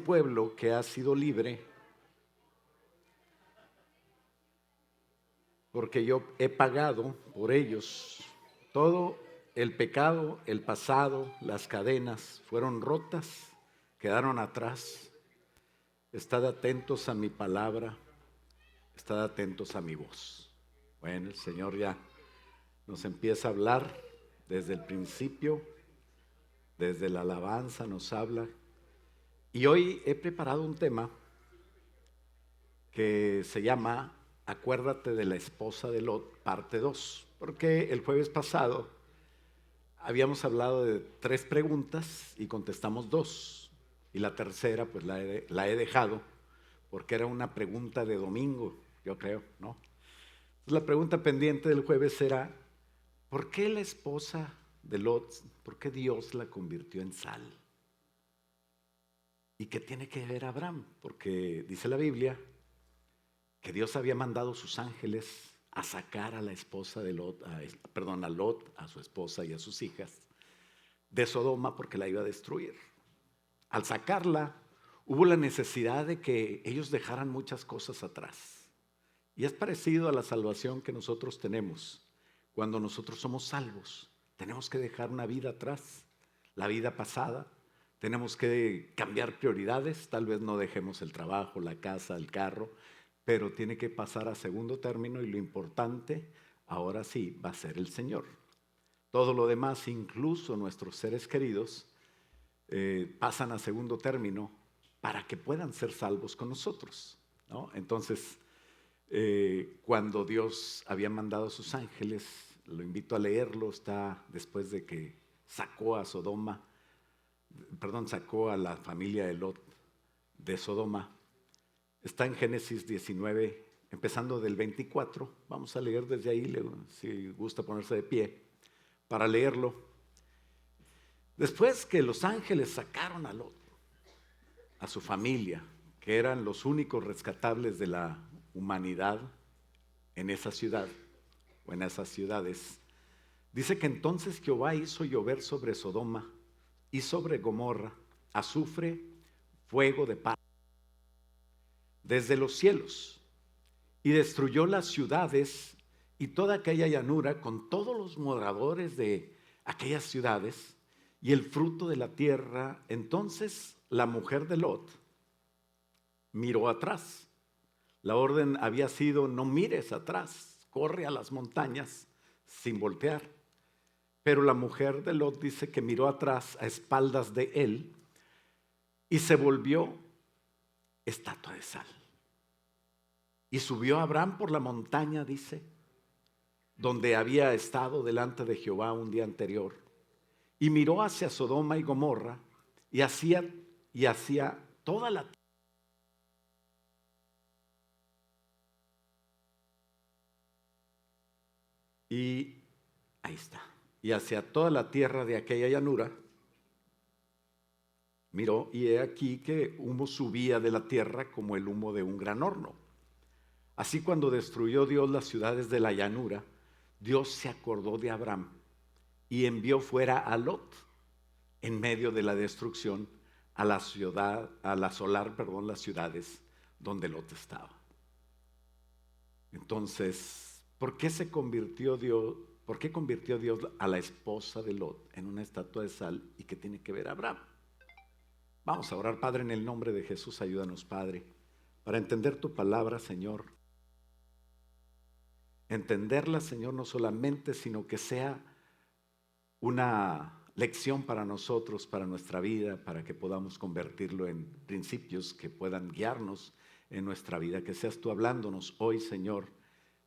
pueblo que ha sido libre, porque yo he pagado por ellos. Todo el pecado, el pasado, las cadenas fueron rotas, quedaron atrás. Estad atentos a mi palabra, estad atentos a mi voz. Bueno, el Señor ya nos empieza a hablar desde el principio, desde la alabanza nos habla. Y hoy he preparado un tema que se llama Acuérdate de la esposa de Lot, parte 2, porque el jueves pasado habíamos hablado de 3 preguntas y contestamos 2, y la tercera pues la he dejado porque era una pregunta de domingo, yo creo, ¿no? Entonces, la pregunta pendiente del jueves era, ¿por qué la esposa de Lot, por qué Dios la convirtió en sal? ¿Y qué tiene que ver Abraham? Porque dice la Biblia que Dios había mandado sus ángeles a sacar a la esposa de Lot, a Lot, a su esposa y a sus hijas, de Sodoma porque la iba a destruir. Al sacarla, hubo la necesidad de que ellos dejaran muchas cosas atrás. Y es parecido a la salvación que nosotros tenemos. Cuando nosotros somos salvos, tenemos que dejar una vida atrás, la vida pasada. Tenemos que cambiar prioridades, tal vez no dejemos el trabajo, la casa, el carro, pero tiene que pasar a segundo término y lo importante ahora sí va a ser el Señor. Todo lo demás, incluso nuestros seres queridos, pasan a segundo término para que puedan ser salvos con nosotros, ¿no? Entonces, cuando Dios había mandado a sus ángeles, lo invito a leerlo, está después de que sacó a sacó a la familia de Lot de Sodoma. Está en Génesis 19, empezando del 24. Vamos a leer desde ahí, si gusta ponerse de pie para leerlo. Después que los ángeles sacaron a Lot, a su familia, que eran los únicos rescatables de la humanidad en esa ciudad o en esas ciudades, dice que entonces Jehová hizo llover sobre Sodoma y sobre Gomorra azufre, fuego de paz desde los cielos, y destruyó las ciudades y toda aquella llanura con todos los moradores de aquellas ciudades y el fruto de la tierra. Entonces la mujer de Lot miró atrás. La orden había sido: no mires atrás, corre a las montañas sin voltear. Pero la mujer de Lot dice que miró atrás a espaldas de él y se volvió estatua de sal. Y subió Abraham por la montaña, dice, donde había estado delante de Jehová un día anterior, y miró hacia Sodoma y Gomorra y hacia toda la tierra. Y ahí está. Y hacia toda la tierra de aquella llanura miró, y he aquí que humo subía de la tierra como el humo de un gran horno. Así, cuando destruyó Dios las ciudades de la llanura, Dios se acordó de Abraham y envió fuera a Lot en medio de la destrucción a la ciudad, las ciudades donde Lot estaba. Entonces, ¿por qué convirtió Dios a la esposa de Lot en una estatua de sal? ¿Y qué tiene que ver Abraham? Vamos a orar. Padre, en el nombre de Jesús, ayúdanos, Padre, para entender tu palabra, Señor. Entenderla, Señor, no solamente, sino que sea una lección para nosotros, para nuestra vida, para que podamos convertirlo en principios que puedan guiarnos en nuestra vida. Que seas tú hablándonos hoy, Señor.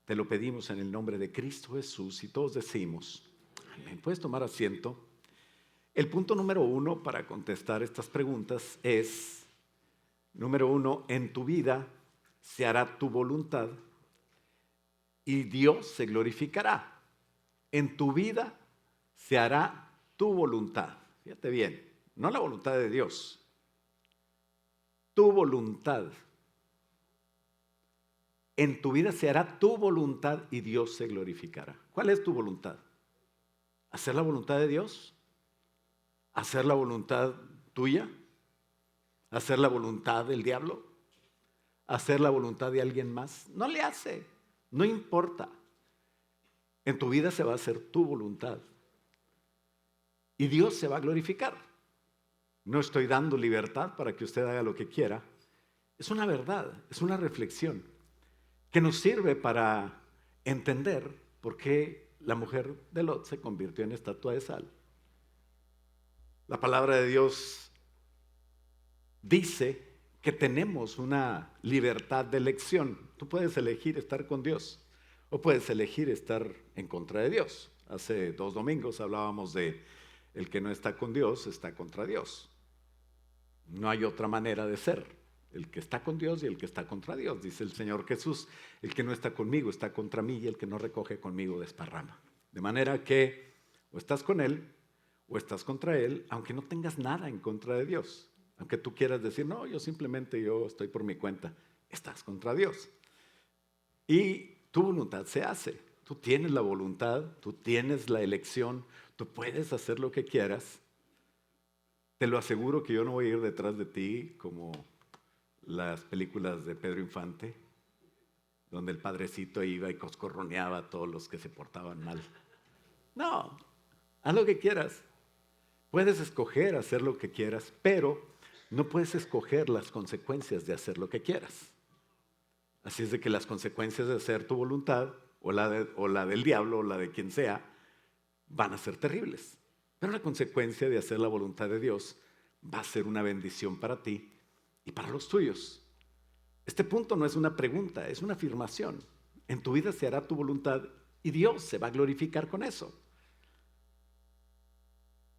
Te lo pedimos en el nombre de Cristo Jesús, y todos decimos amén. Puedes tomar asiento. El punto número 1 para contestar estas preguntas es, número 1, en tu vida se hará tu voluntad y Dios se glorificará. En tu vida se hará tu voluntad. Fíjate bien, no la voluntad de Dios, tu voluntad. En tu vida se hará tu voluntad y Dios se glorificará. ¿Cuál es tu voluntad? ¿Hacer la voluntad de Dios? ¿Hacer la voluntad tuya? ¿Hacer la voluntad del diablo? ¿Hacer la voluntad de alguien más? No le hace, no importa. En tu vida se va a hacer tu voluntad. Y Dios se va a glorificar. No estoy dando libertad para que usted haga lo que quiera. Es una verdad, es una reflexión que nos sirve para entender por qué la mujer de Lot se convirtió en estatua de sal. La palabra de Dios dice que tenemos una libertad de elección. Tú puedes elegir estar con Dios o puedes elegir estar en contra de Dios. Hace 2 domingos hablábamos de el que no está con Dios está contra Dios. No hay otra manera de ser. El que está con Dios y el que está contra Dios. Dice el Señor Jesús, el que no está conmigo está contra mí y el que no recoge conmigo desparrama. De manera que o estás con Él o estás contra Él, aunque no tengas nada en contra de Dios. Aunque tú quieras decir, no, yo estoy por mi cuenta. Estás contra Dios. Y tu voluntad se hace. Tú tienes la voluntad, tú tienes la elección, tú puedes hacer lo que quieras. Te lo aseguro que yo no voy a ir detrás de ti como las películas de Pedro Infante, donde el padrecito iba y coscorroneaba a todos los que se portaban mal. No, haz lo que quieras. Puedes escoger hacer lo que quieras, pero no puedes escoger las consecuencias de hacer lo que quieras. Así es de que las consecuencias de hacer tu voluntad, o la del diablo, o la de quien sea, van a ser terribles. Pero la consecuencia de hacer la voluntad de Dios va a ser una bendición para ti y para los tuyos. Este punto no es una pregunta, es una afirmación. En tu vida se hará tu voluntad y Dios se va a glorificar con eso.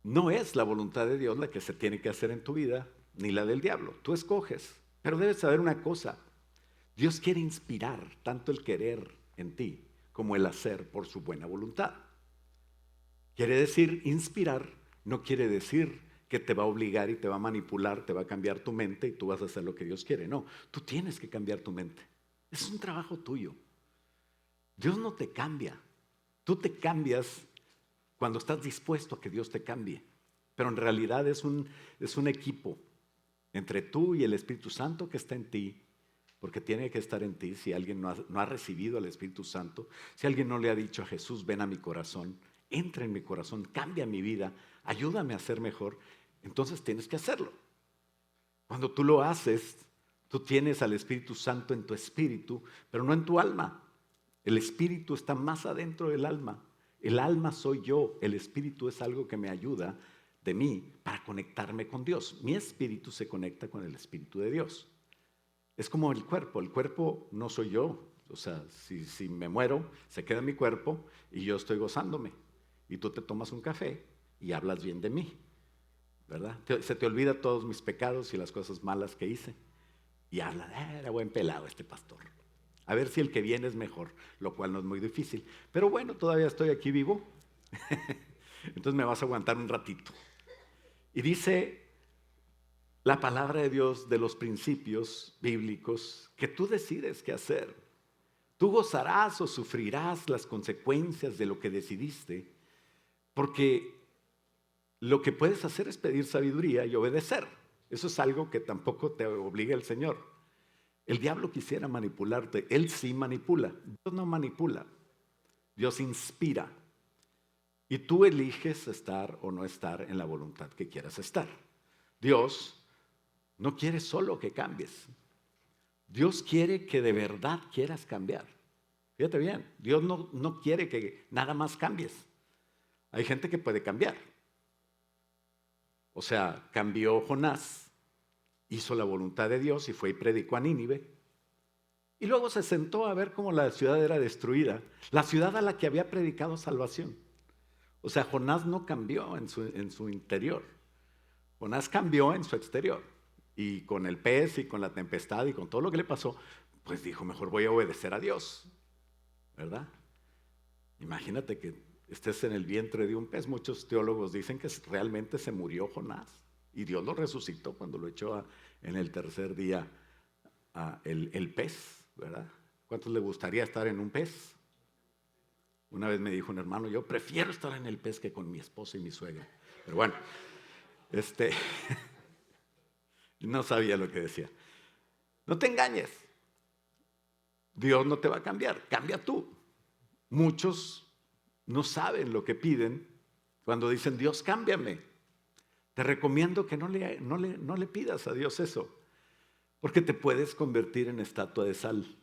No es la voluntad de Dios la que se tiene que hacer en tu vida, ni la del diablo. Tú escoges. Pero debes saber una cosa. Dios quiere inspirar tanto el querer en ti como el hacer por su buena voluntad. Quiere decir, inspirar no quiere decir que te va a obligar y te va a manipular, te va a cambiar tu mente y tú vas a hacer lo que Dios quiere. No, tú tienes que cambiar tu mente. Es un trabajo tuyo. Dios no te cambia. Tú te cambias cuando estás dispuesto a que Dios te cambie. Pero en realidad es un equipo entre tú y el Espíritu Santo que está en ti, porque tiene que estar en ti. Si alguien no ha recibido al Espíritu Santo, si alguien no le ha dicho a Jesús, ven a mi corazón, entra en mi corazón, cambia mi vida, ayúdame a ser mejor, entonces tienes que hacerlo. Cuando tú lo haces, tú tienes al Espíritu Santo en tu espíritu, pero no en tu alma. El espíritu está más adentro del alma. El alma soy yo, el espíritu es algo que me ayuda de mí para conectarme con Dios. Mi espíritu se conecta con el Espíritu de Dios. Es como el cuerpo no soy yo. O sea, si me muero, se queda mi cuerpo y yo estoy gozándome. Y tú te tomas un café y hablas bien de mí, ¿verdad? Se te olvida todos mis pecados y las cosas malas que hice. Y habla, era buen pelado este pastor. A ver si el que viene es mejor, lo cual no es muy difícil. Pero bueno, todavía estoy aquí vivo. Entonces me vas a aguantar un ratito. Y dice la palabra de Dios de los principios bíblicos que tú decides qué hacer. Tú gozarás o sufrirás las consecuencias de lo que decidiste, porque lo que puedes hacer es pedir sabiduría y obedecer. Eso es algo que tampoco te obliga el Señor. El diablo quisiera manipularte, él sí manipula. Dios no manipula, Dios inspira. Y tú eliges estar o no estar en la voluntad que quieras estar. Dios no quiere solo que cambies. Dios quiere que de verdad quieras cambiar. Fíjate bien, Dios no quiere que nada más cambies. Hay gente que puede cambiar. O sea, cambió Jonás, hizo la voluntad de Dios y fue y predicó a Nínive. Y luego se sentó a ver cómo la ciudad era destruida. La ciudad a la que había predicado salvación. O sea, Jonás no cambió en su interior. Jonás cambió en su exterior. Y con el pez y con la tempestad y con todo lo que le pasó, pues dijo, mejor voy a obedecer a Dios. ¿Verdad? Imagínate que estés en el vientre de un pez. Muchos teólogos dicen que realmente se murió Jonás. Y Dios lo resucitó cuando lo echó en el tercer día el pez, ¿verdad? ¿Cuántos le gustaría estar en un pez? Una vez me dijo un hermano, yo prefiero estar en el pez que con mi esposa y mi suegra. Pero bueno, No sabía lo que decía. No te engañes. Dios no te va a cambiar, cambia tú. Muchos no saben lo que piden cuando dicen, Dios, cámbiame. Te recomiendo que no le pidas a Dios eso, porque te puedes convertir en estatua de sal.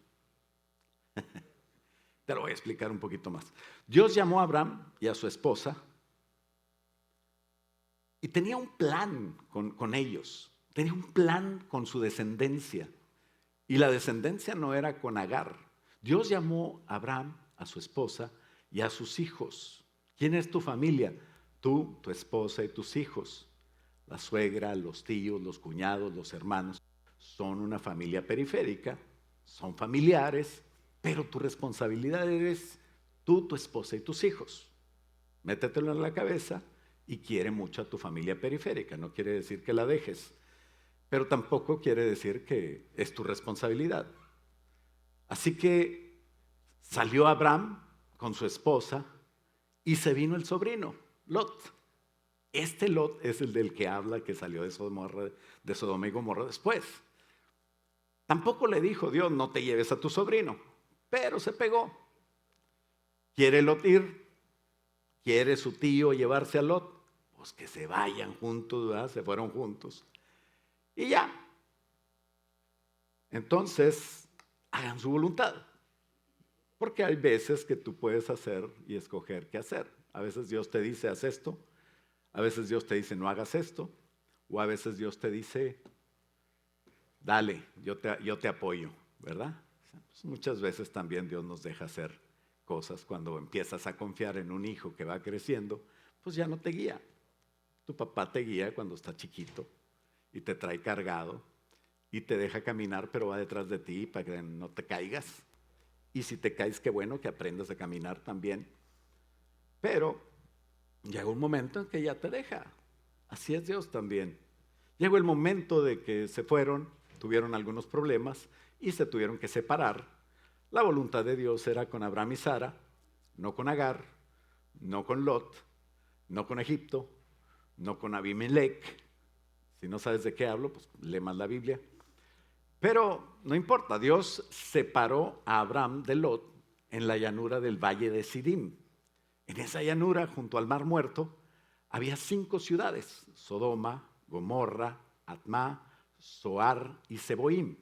Te lo voy a explicar un poquito más. Dios llamó a Abraham y a su esposa y tenía un plan con ellos, tenía un plan con su descendencia. Y la descendencia no era con Agar. Dios llamó a Abraham, a su esposa y a sus hijos. ¿Quién es tu familia? Tú, tu esposa y tus hijos. La suegra, los tíos, los cuñados, los hermanos son una familia periférica, son familiares, pero tu responsabilidad eres tú, tu esposa y tus hijos. Métetelo en la cabeza y quiere mucho a tu familia periférica. No quiere decir que la dejes, pero tampoco quiere decir que es tu responsabilidad. Así que salió Abraham con su esposa y se vino el sobrino, Lot. Este Lot es el del que habla que salió de Sodoma y Gomorra después. Tampoco le dijo Dios, no te lleves a tu sobrino, pero se pegó. ¿Quiere Lot ir? ¿Quiere su tío llevarse a Lot? Pues que se vayan juntos, ¿verdad? Se fueron juntos. Y ya. Entonces, hagan su voluntad. Porque hay veces que tú puedes hacer y escoger qué hacer. A veces Dios te dice, haz esto. A veces Dios te dice, no hagas esto. O a veces Dios te dice, dale, yo te apoyo, ¿verdad? Pues muchas veces también Dios nos deja hacer cosas cuando empiezas a confiar en un hijo que va creciendo, pues ya no te guía. Tu papá te guía cuando está chiquito y te trae cargado y te deja caminar, pero va detrás de ti para que no te caigas. Y si te caes, qué bueno que aprendas a caminar también. Pero llega un momento en que ya te deja. Así es Dios también. Llegó el momento de que se fueron, tuvieron algunos problemas y se tuvieron que separar. La voluntad de Dios era con Abraham y Sara, no con Agar, no con Lot, no con Egipto, no con Abimelech. Si no sabes de qué hablo, pues lee más la Biblia. Pero no importa, Dios separó a Abraham de Lot en la llanura del valle de Sidim. En esa llanura, junto al Mar Muerto, había 5 ciudades: Sodoma, Gomorra, Admá, Zoar y Seboim.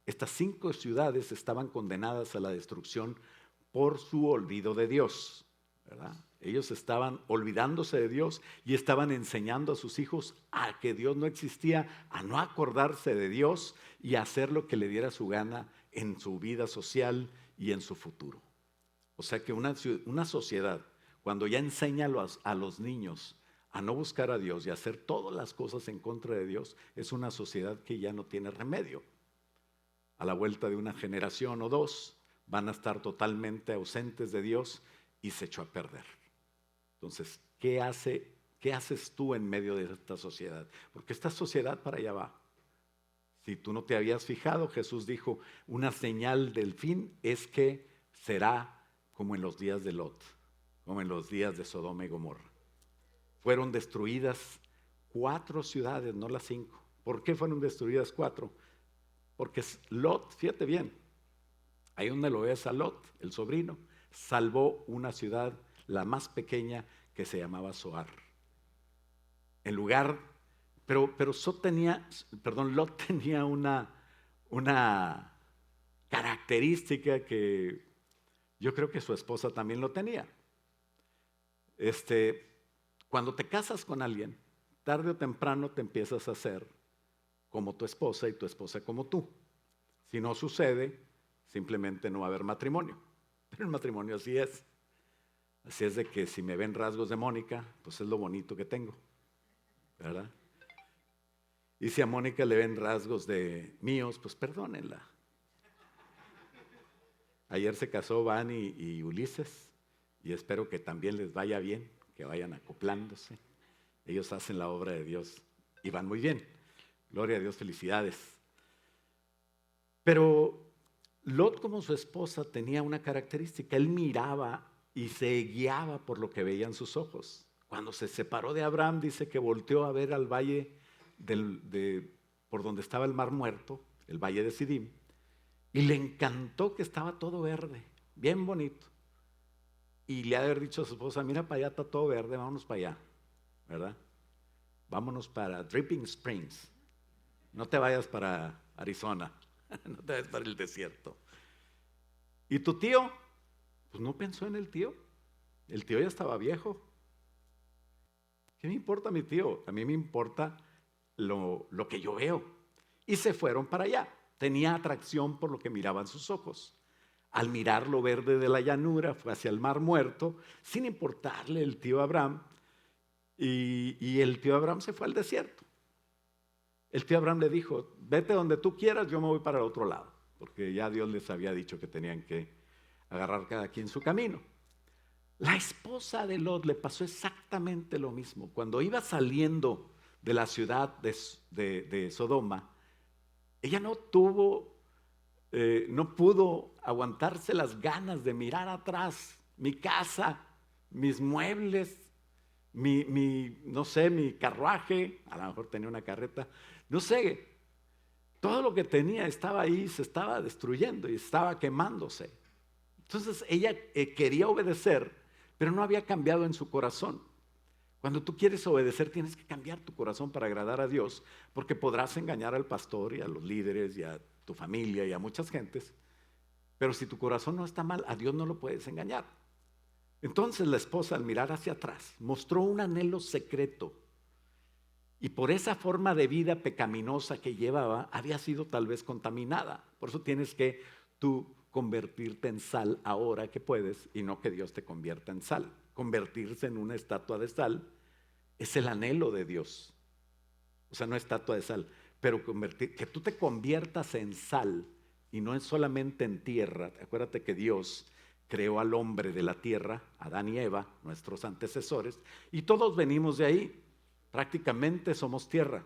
Estas 5 ciudades estaban condenadas a la destrucción por su olvido de Dios, ¿verdad? Ellos estaban olvidándose de Dios y estaban enseñando a sus hijos a que Dios no existía, a no acordarse de Dios y a hacer lo que le diera su gana en su vida social y en su futuro. O sea que una sociedad, cuando ya enseña a los niños a no buscar a Dios y a hacer todas las cosas en contra de Dios, es una sociedad que ya no tiene remedio. A la vuelta de una generación o dos, van a estar totalmente ausentes de Dios y se echó a perder. Entonces, ¿qué haces tú en medio de esta sociedad? Porque esta sociedad para allá va. Si tú no te habías fijado, Jesús dijo, una señal del fin es que será como en los días de Lot, como en los días de Sodoma y Gomorra. Fueron destruidas 4 ciudades, no las 5. ¿Por qué fueron destruidas 4? Porque Lot, fíjate bien, ahí donde lo ves a Lot, el sobrino, salvó una ciudad, la más pequeña, que se llamaba Zoar. En lugar, pero Lot tenía una característica que yo creo que su esposa también lo tenía. Cuando te casas con alguien, tarde o temprano te empiezas a hacer como tu esposa y tu esposa como tú. Si no sucede, simplemente no va a haber matrimonio. Pero el matrimonio así es. Así es de que si me ven rasgos de Mónica, pues es lo bonito que tengo, ¿verdad? Y si a Mónica le ven rasgos de míos, pues perdónenla. Ayer se casó Vani y Ulises y espero que también les vaya bien, que vayan acoplándose. Ellos hacen la obra de Dios y van muy bien. Gloria a Dios, felicidades. Pero Lot, como su esposa, tenía una característica. Él miraba y se guiaba por lo que veían sus ojos. Cuando se separó de Abraham, dice que volteó a ver al valle por donde estaba el Mar Muerto, el Valle de Sidim, y le encantó que estaba todo verde, bien bonito. Y le ha de haber dicho a su esposa, mira para allá está todo verde, vámonos para allá, ¿verdad? Vámonos para Dripping Springs. No te vayas para Arizona, no te vayas para el desierto. ¿Y tu tío? Pues no pensó en el tío. El tío ya estaba viejo. ¿Qué me importa mi tío? A mí me importa lo que yo veo. Y se fueron para allá. Tenía atracción por lo que miraban sus ojos. Al mirar lo verde de la llanura, fue hacia el Mar Muerto, sin importarle el tío Abraham. Y el tío Abraham se fue al desierto. El tío Abraham le dijo, vete donde tú quieras, yo me voy para el otro lado. Porque ya Dios les había dicho que tenían que agarrar cada quien su camino. La esposa de Lot le pasó exactamente lo mismo. Cuando iba saliendo de la ciudad de Sodoma, ella no pudo aguantarse las ganas de mirar atrás, mi casa, mis muebles, no sé, mi carruaje, a lo mejor tenía una carreta, no sé, todo lo que tenía estaba ahí, se estaba destruyendo y estaba quemándose. Entonces ella quería obedecer, pero no había cambiado en su corazón. Cuando tú quieres obedecer, tienes que cambiar tu corazón para agradar a Dios, porque podrás engañar al pastor y a los líderes y a tu familia y a muchas gentes, pero si tu corazón no está mal, a Dios no lo puedes engañar. Entonces la esposa, al mirar hacia atrás, mostró un anhelo secreto, y por esa forma de vida pecaminosa que llevaba, había sido tal vez contaminada. Por eso tienes que tú convertirte en sal ahora que puedes, y no que Dios te convierta en sal. Convertirse en una estatua de sal es el anhelo de Dios. O sea, no estatua de sal, pero que tú te conviertas en sal y no solamente en tierra. Acuérdate que Dios creó al hombre de la tierra, Adán y Eva, nuestros antecesores, y todos venimos de ahí. Prácticamente somos tierra,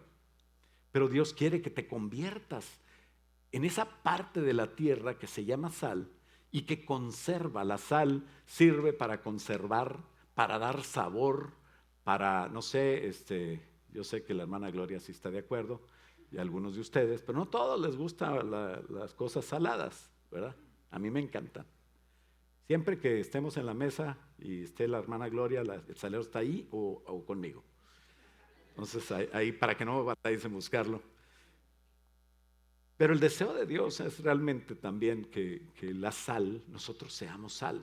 pero Dios quiere que te conviertas en esa parte de la tierra que se llama sal y que conserva. La sal sirve para conservar, para dar sabor, para, no sé, yo sé que la hermana Gloria sí está de acuerdo y algunos de ustedes, pero no a todos les gustan las cosas saladas, ¿verdad? A mí me encantan. Siempre que estemos en la mesa y esté la hermana Gloria, el salero está ahí o conmigo. Entonces ahí para que no batalles en buscarlo. Pero el deseo de Dios es realmente también que la sal, nosotros seamos sal.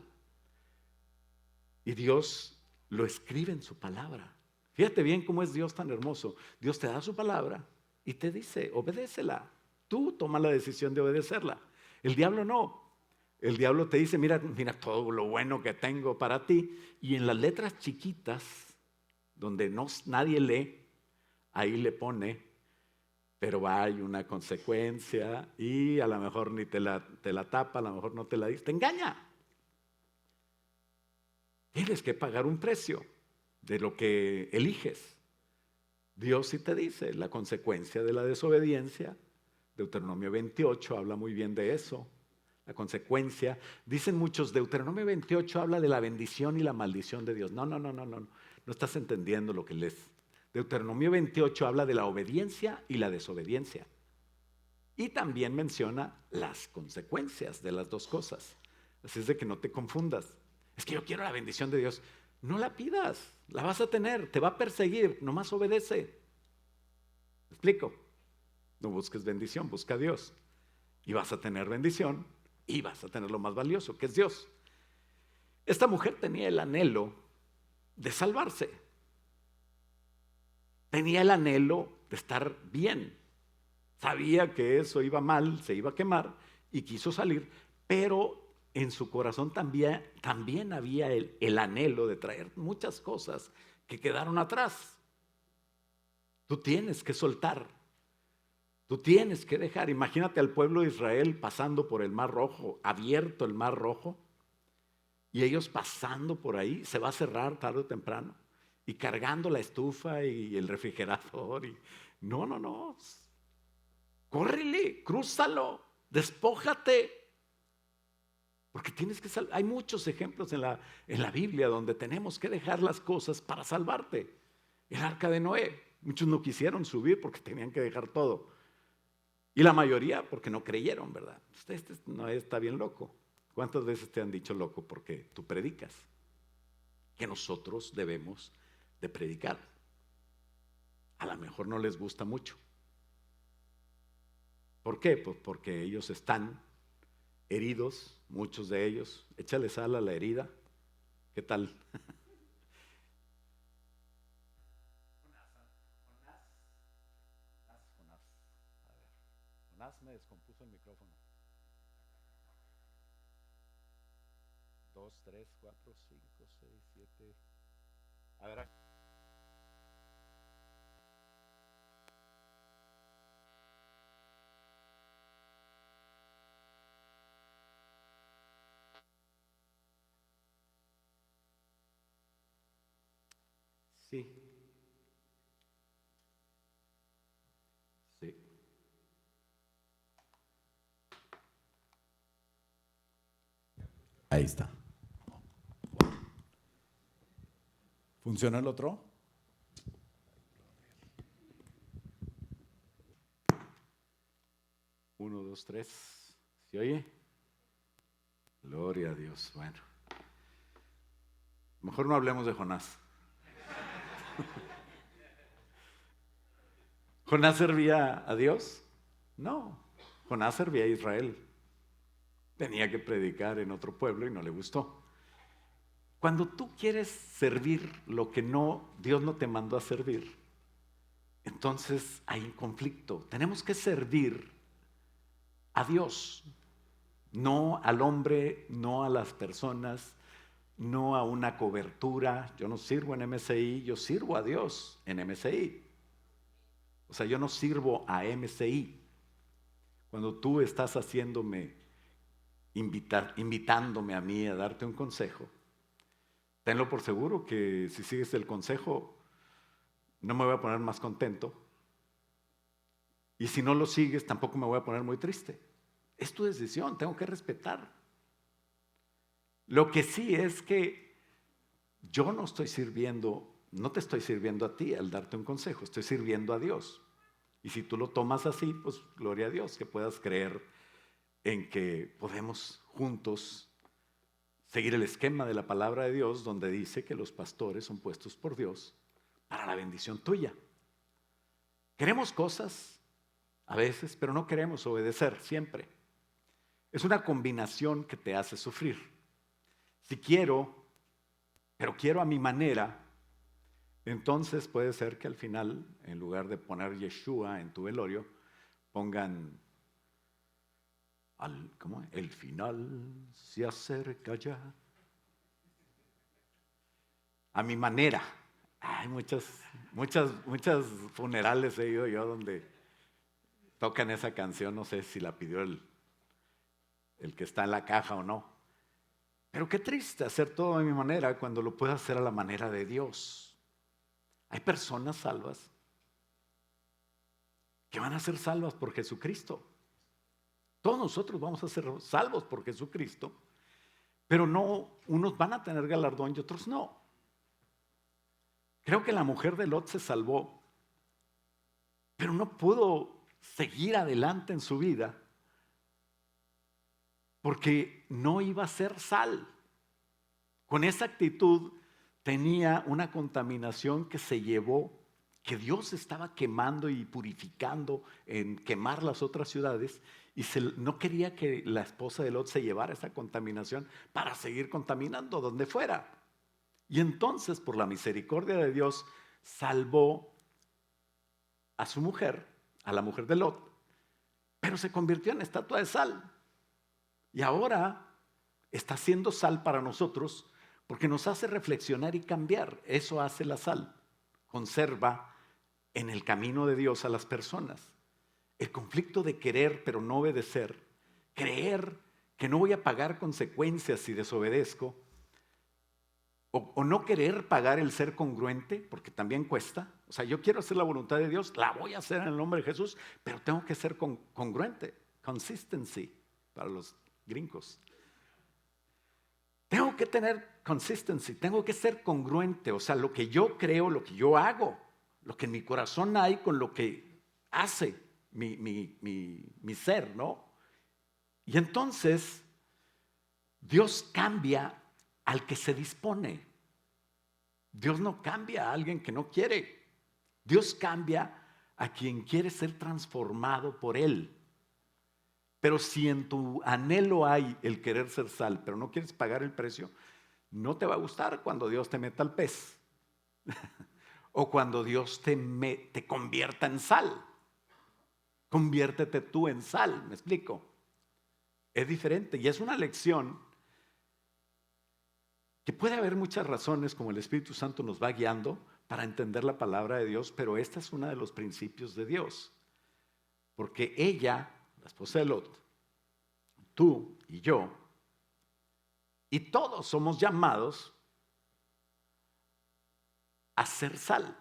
Y Dios lo escribe en su palabra. Fíjate bien cómo es Dios tan hermoso. Dios te da su palabra y te dice, obedécela. Tú toma la decisión de obedecerla. El diablo no. El diablo te dice, mira todo lo bueno que tengo para ti. Y en las letras chiquitas, donde nadie lee, ahí le pone, pero hay una consecuencia y a lo mejor ni te la tapa, a lo mejor no te la dice, te engaña. Tienes que pagar un precio de lo que eliges. Dios sí te dice la consecuencia de la desobediencia. Deuteronomio 28 habla muy bien de eso. La consecuencia, dicen muchos, Deuteronomio 28 habla de la bendición y la maldición de Dios. No estás entendiendo lo que lees. Deuteronomio 28 habla de la obediencia y la desobediencia. Y también menciona las consecuencias de las dos cosas. Así es de que no te confundas. Es que yo quiero la bendición de Dios. No la pidas, la vas a tener, te va a perseguir, nomás obedece. ¿Me explico? No busques bendición, busca a Dios. Y vas a tener bendición y vas a tener lo más valioso, que es Dios. Esta mujer tenía el anhelo de salvarse. Tenía el anhelo de estar bien. Sabía que eso iba mal, se iba a quemar y quiso salir, pero en su corazón también había el anhelo de traer muchas cosas que quedaron atrás. Tú tienes que soltar, tú tienes que dejar. Imagínate al pueblo de Israel pasando por el Mar Rojo, abierto el Mar Rojo, y ellos pasando por ahí, se va a cerrar tarde o temprano. Y cargando la estufa y el refrigerador. No. Córrele, crúzalo, despójate. Porque tienes que salvar. Hay muchos ejemplos en la Biblia donde tenemos que dejar las cosas para salvarte. El arca de Noé. Muchos no quisieron subir porque tenían que dejar todo. Y la mayoría porque no creyeron, ¿verdad? Este no está bien loco. ¿Cuántas veces te han dicho loco porque tú predicas? Que nosotros debemos de predicar. A lo mejor no les gusta mucho. ¿Por qué? Pues porque ellos están heridos, muchos de ellos. Échale sal a la herida. ¿Qué tal? Jonás me descompuso el micrófono. 2, 3, 4, 5, 6, 7. A ver. Sí. Sí. Ahí está. ¿Funciona el otro? Uno, dos, tres. ¿Se oye? Gloria a Dios. Bueno. Mejor no hablemos de Jonás. ¿Jonás servía a Dios? No. Jonás servía a Israel. Tenía que predicar en otro pueblo y no le gustó. Cuando tú quieres servir lo que Dios no te mandó a servir, entonces hay un conflicto. Tenemos que servir a Dios, no al hombre, no a las personas, no a una cobertura. Yo no sirvo en MCI, yo sirvo a Dios en MCI. O sea, yo no sirvo a MCI. Cuando tú estás invitándome a mí a darte un consejo, tenlo por seguro que si sigues el consejo, no me voy a poner más contento. Y si no lo sigues, tampoco me voy a poner muy triste. Es tu decisión, tengo que respetar. Lo que sí es que yo no te estoy sirviendo a ti al darte un consejo, estoy sirviendo a Dios. Y si tú lo tomas así, pues gloria a Dios, que puedas creer en que podemos juntos seguir el esquema de la palabra de Dios, donde dice que los pastores son puestos por Dios para la bendición tuya. Queremos cosas a veces, pero no queremos obedecer siempre. Es una combinación que te hace sufrir. Si quiero, pero quiero a mi manera, entonces puede ser que al final, en lugar de poner Yeshua en tu velorio, pongan el final se acerca ya. A mi manera. Hay muchas funerales he ido yo donde tocan esa canción, no sé si la pidió el que está en la caja o no. Pero qué triste hacer todo a mi manera cuando lo puedo hacer a la manera de Dios. Hay personas salvas que van a ser salvas por Jesucristo. Todos nosotros vamos a ser salvos por Jesucristo, pero no, unos van a tener galardón y otros no. Creo que la mujer de Lot se salvó, pero no pudo seguir adelante en su vida porque no iba a ser sal. Con esa actitud tenía una contaminación que se llevó, que Dios estaba quemando y purificando en quemar las otras ciudades, y no quería que la esposa de Lot se llevara esa contaminación para seguir contaminando donde fuera. Y entonces, por la misericordia de Dios, salvó a su mujer, a la mujer de Lot, pero se convirtió en estatua de sal. Y ahora está siendo sal para nosotros porque nos hace reflexionar y cambiar. Eso hace la sal. Conserva en el camino de Dios a las personas. El conflicto de querer pero no obedecer, creer que no voy a pagar consecuencias si desobedezco, o no querer pagar el ser congruente, porque también cuesta. O sea, yo quiero hacer la voluntad de Dios, la voy a hacer en el nombre de Jesús, pero tengo que ser congruente. Consistency para los gringos. Tengo que tener consistency, tengo que ser congruente. O sea, lo que yo creo, lo que yo hago, lo que en mi corazón hay con lo que hace mi ser, ¿no? Y entonces Dios cambia al que se dispone. Dios no cambia a alguien que no quiere. Dios cambia a quien quiere ser transformado por Él. Pero si en tu anhelo hay el querer ser sal, pero no quieres pagar el precio, no te va a gustar cuando Dios te meta al pez o cuando Dios te convierta en sal. Conviértete tú en sal, ¿me explico? Es diferente y es una lección que puede haber muchas razones, como el Espíritu Santo nos va guiando para entender la palabra de Dios, pero esta es uno de los principios de Dios. Porque ella, la esposa de Lot, tú y yo, y todos somos llamados a ser sal.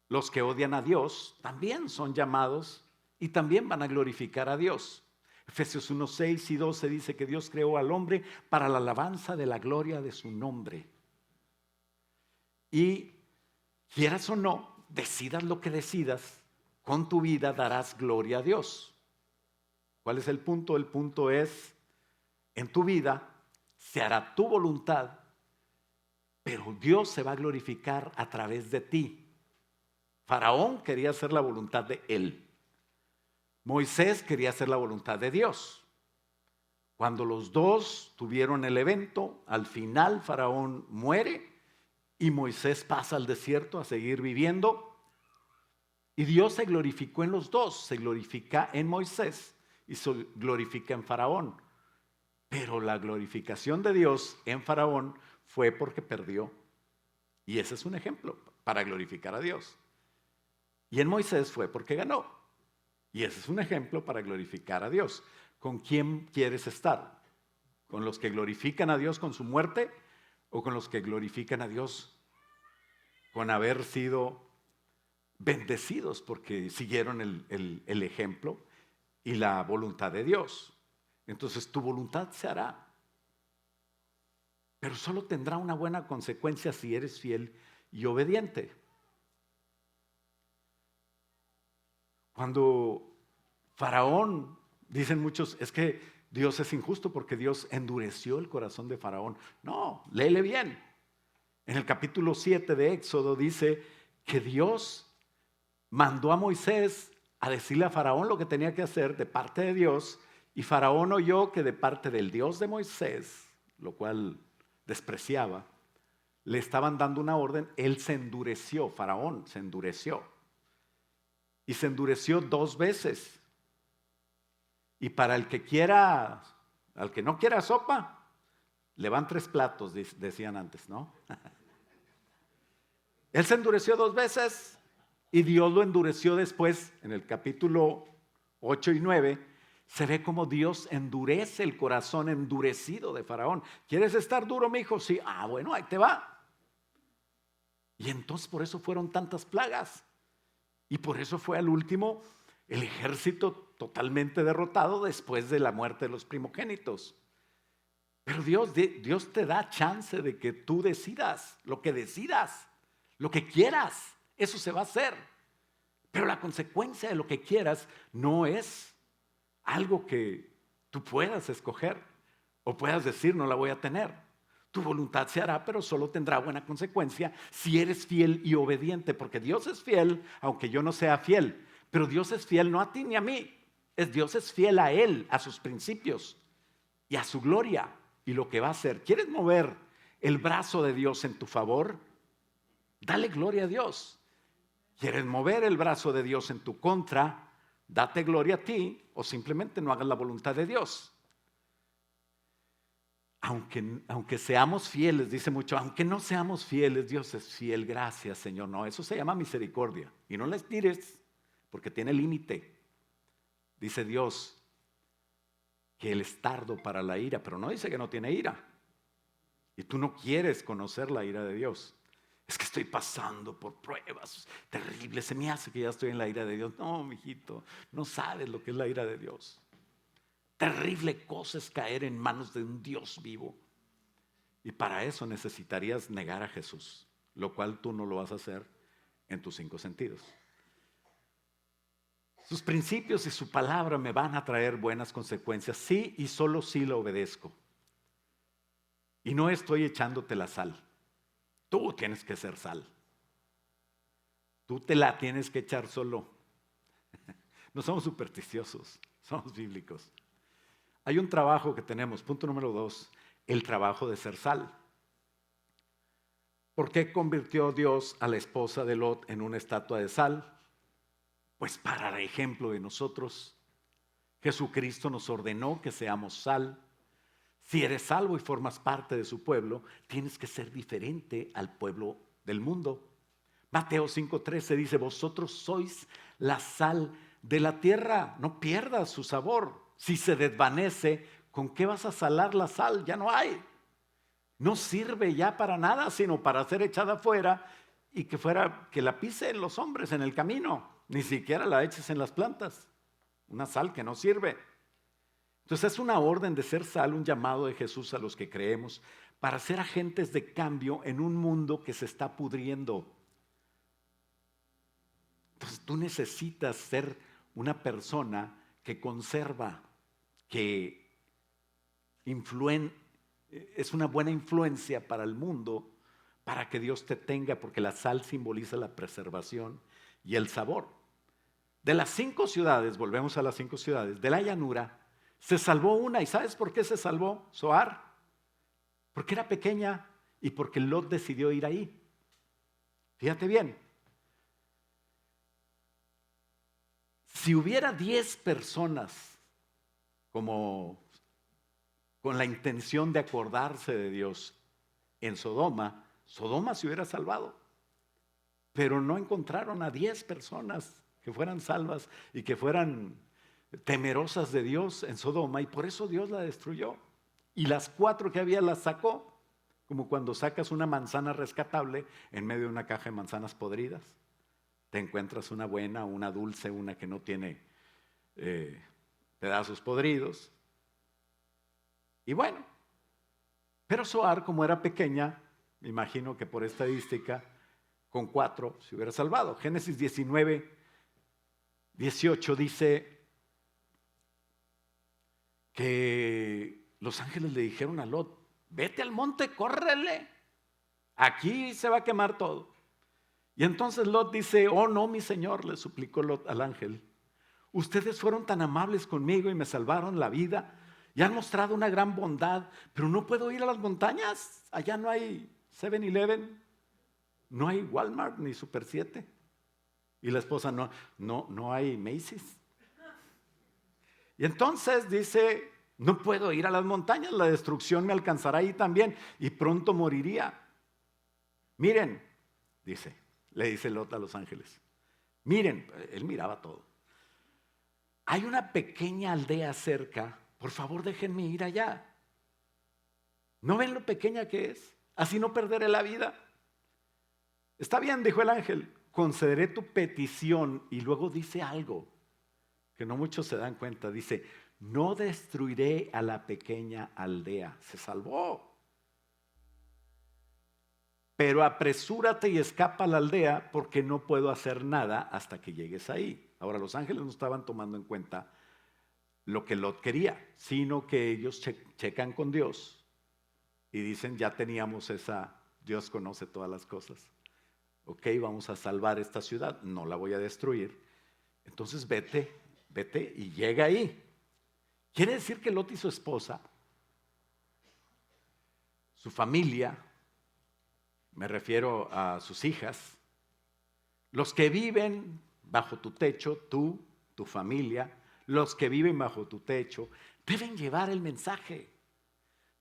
Los que odian a Dios también son llamados y también van a glorificar a Dios. Efesios 1, 6 y 12 dice que Dios creó al hombre para la alabanza de la gloria de su nombre. Y quieras o no, decidas lo que decidas, con tu vida darás gloria a Dios. ¿Cuál es el punto? El punto es, en tu vida se hará tu voluntad, pero Dios se va a glorificar a través de ti. Faraón quería hacer la voluntad de él. Moisés quería hacer la voluntad de Dios. Cuando los dos tuvieron el evento, al final Faraón muere y Moisés pasa al desierto a seguir viviendo. Y Dios se glorificó en los dos, se glorifica en Moisés y se glorifica en Faraón. Pero la glorificación de Dios en Faraón fue porque perdió. Y ese es un ejemplo para glorificar a Dios. Y en Moisés fue porque ganó. Y ese es un ejemplo para glorificar a Dios. ¿Con quién quieres estar? ¿Con los que glorifican a Dios con su muerte o con los que glorifican a Dios con haber sido bendecidos porque siguieron el ejemplo y la voluntad de Dios? Entonces tu voluntad se hará, pero solo tendrá una buena consecuencia si eres fiel y obediente. Cuando Faraón, dicen muchos, es que Dios es injusto porque Dios endureció el corazón de Faraón. No, léele bien. En el capítulo 7 de Éxodo dice que Dios mandó a Moisés a decirle a Faraón lo que tenía que hacer de parte de Dios, y Faraón oyó que de parte del Dios de Moisés, lo cual despreciaba, le estaban dando una orden. Él se endureció, Faraón se endureció. Y se endureció 2 veces. Y para el que quiera, al que no quiera sopa, le van 3 platos, decían antes, ¿no? Él se endureció 2 veces y Dios lo endureció después. En el capítulo 8 y 9 se ve como Dios endurece el corazón endurecido de Faraón. ¿Quieres estar duro, mi hijo? Sí. Ah, bueno, ahí te va. Y entonces por eso fueron tantas plagas. Y por eso fue al último el ejército totalmente derrotado después de la muerte de los primogénitos. Pero Dios te da chance de que tú decidas, lo que quieras, eso se va a hacer. Pero la consecuencia de lo que quieras no es algo que tú puedas escoger o puedas decir no la voy a tener. Tu voluntad se hará, pero solo tendrá buena consecuencia si eres fiel y obediente, porque Dios es fiel, aunque yo no sea fiel. Pero Dios es fiel no a ti ni a mí. Dios es fiel a Él, a sus principios y a su gloria y lo que va a hacer. ¿Quieres mover el brazo de Dios en tu favor? Dale gloria a Dios. ¿Quieres mover el brazo de Dios en tu contra? Date gloria a ti o simplemente no hagas la voluntad de Dios. Aunque seamos fieles, dice mucho, aunque no seamos fieles, Dios es fiel, gracias Señor. No, eso se llama misericordia. Y no les tires, porque tiene límite. Dice Dios que Él es tardo para la ira, pero no dice que no tiene ira. Y tú no quieres conocer la ira de Dios. Es que estoy pasando por pruebas terribles, se me hace que ya estoy en la ira de Dios. No, mijito, no sabes lo que es la ira de Dios. Terrible cosa es caer en manos de un Dios vivo. Y para eso necesitarías negar a Jesús, lo cual tú no lo vas a hacer en tus 5 sentidos. Sus principios y su palabra me van a traer buenas consecuencias, sí y solo si lo obedezco. Y no estoy echándote la sal. Tú tienes que ser sal. Tú te la tienes que echar solo. No somos supersticiosos, somos bíblicos. Hay un trabajo que tenemos, punto número 2, el trabajo de ser sal. ¿Por qué convirtió Dios a la esposa de Lot en una estatua de sal? Pues para dar ejemplo de nosotros. Jesucristo nos ordenó que seamos sal. Si eres salvo y formas parte de su pueblo, tienes que ser diferente al pueblo del mundo. Mateo 5:13 dice, vosotros sois la sal de la tierra, no pierdas su sabor. Si se desvanece, ¿con qué vas a salar la sal? Ya no hay. No sirve ya para nada, sino para ser echada afuera y que la pisen los hombres en el camino. Ni siquiera la eches en las plantas. Una sal que no sirve. Entonces es una orden de ser sal, un llamado de Jesús a los que creemos para ser agentes de cambio en un mundo que se está pudriendo. Entonces tú necesitas ser una persona que conserva, que es una buena influencia para el mundo, para que Dios te tenga, porque la sal simboliza la preservación y el sabor. De las 5 ciudades, volvemos a las 5 ciudades, de la llanura, se salvó una. ¿Y sabes por qué se salvó Zoar? Porque era pequeña y porque Lot decidió ir ahí. Fíjate bien. Si hubiera 10 personas como con la intención de acordarse de Dios en Sodoma, Sodoma se hubiera salvado. Pero no encontraron a 10 personas que fueran salvas y que fueran temerosas de Dios en Sodoma, y por eso Dios la destruyó. Y las 4 que había las sacó, como cuando sacas una manzana rescatable en medio de una caja de manzanas podridas. Te encuentras una buena, una dulce, una que no tiene pedazos podridos. Y bueno, pero Zoar, como era pequeña, me imagino que por estadística, con 4 se hubiera salvado. Génesis 19:18 dice que los ángeles le dijeron a Lot, vete al monte, córrele, aquí se va a quemar todo. Y entonces Lot dice, oh no, mi señor, le suplicó Lot al ángel, ustedes fueron tan amables conmigo y me salvaron la vida y han mostrado una gran bondad, pero no puedo ir a las montañas, allá no hay 7-Eleven, no hay Walmart ni Super 7. Y la esposa, no hay Macy's. Y entonces dice, no puedo ir a las montañas, la destrucción me alcanzará ahí también y pronto moriría. Miren, le dice Lot a los ángeles, miren, él miraba todo. Hay una pequeña aldea cerca, por favor déjenme ir allá. ¿No ven lo pequeña que es? Así no perderé la vida. Está bien, dijo el ángel, concederé tu petición. Y luego dice algo que no muchos se dan cuenta. Dice, no destruiré a la pequeña aldea. Se salvó. Pero apresúrate y escapa a la aldea porque no puedo hacer nada hasta que llegues ahí. Ahora, los ángeles no estaban tomando en cuenta lo que Lot quería, sino que ellos checan con Dios y dicen, ya teníamos Dios conoce todas las cosas. Ok, vamos a salvar esta ciudad, no la voy a destruir. Entonces vete y llega ahí. Quiere decir que Lot y su esposa, su familia, me refiero a sus hijas, los que viven bajo tu techo, tú, tu familia, los que viven bajo tu techo, deben llevar el mensaje.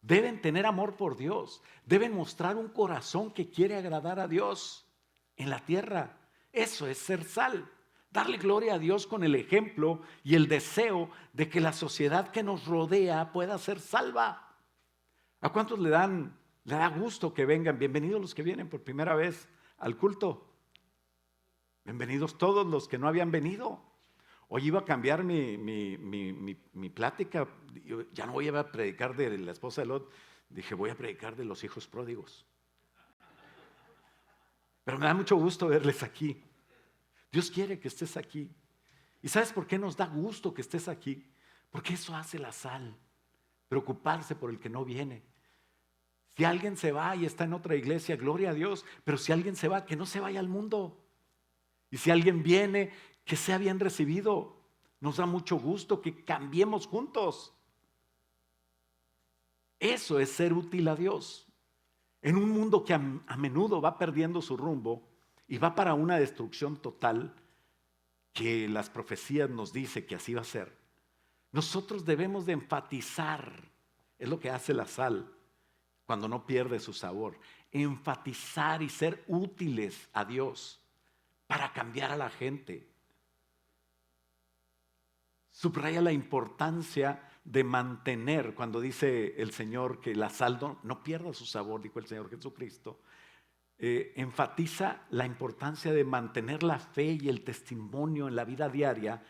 Deben tener amor por Dios. Deben mostrar un corazón que quiere agradar a Dios en la tierra. Eso es ser sal. Darle gloria a Dios con el ejemplo y el deseo de que la sociedad que nos rodea pueda ser salva. ¿A cuántos le da gusto que vengan? Bienvenidos los que vienen por primera vez al culto. Bienvenidos todos los que no habían venido. Hoy iba a cambiar mi plática. Yo ya no voy a predicar de la esposa de Lot. Dije, voy a predicar de los hijos pródigos. Pero me da mucho gusto verles aquí. Dios quiere que estés aquí. ¿Y sabes por qué nos da gusto que estés aquí? Porque eso hace la sal, preocuparse por el que no viene. Si alguien se va y está en otra iglesia, gloria a Dios, pero si alguien se va, que no se vaya al mundo. Y si alguien viene, que sea bien recibido. Nos da mucho gusto que cambiemos juntos. Eso es ser útil a Dios. En un mundo que a menudo va perdiendo su rumbo y va para una destrucción total, que las profecías nos dicen que así va a ser, nosotros debemos de enfatizar, es lo que hace la sal cuando no pierde su sabor, enfatizar y ser útiles a Dios para cambiar a la gente. Subraya la importancia de mantener, cuando dice el Señor que la sal no pierda su sabor, dijo el Señor Jesucristo, enfatiza la importancia de mantener la fe y el testimonio en la vida diaria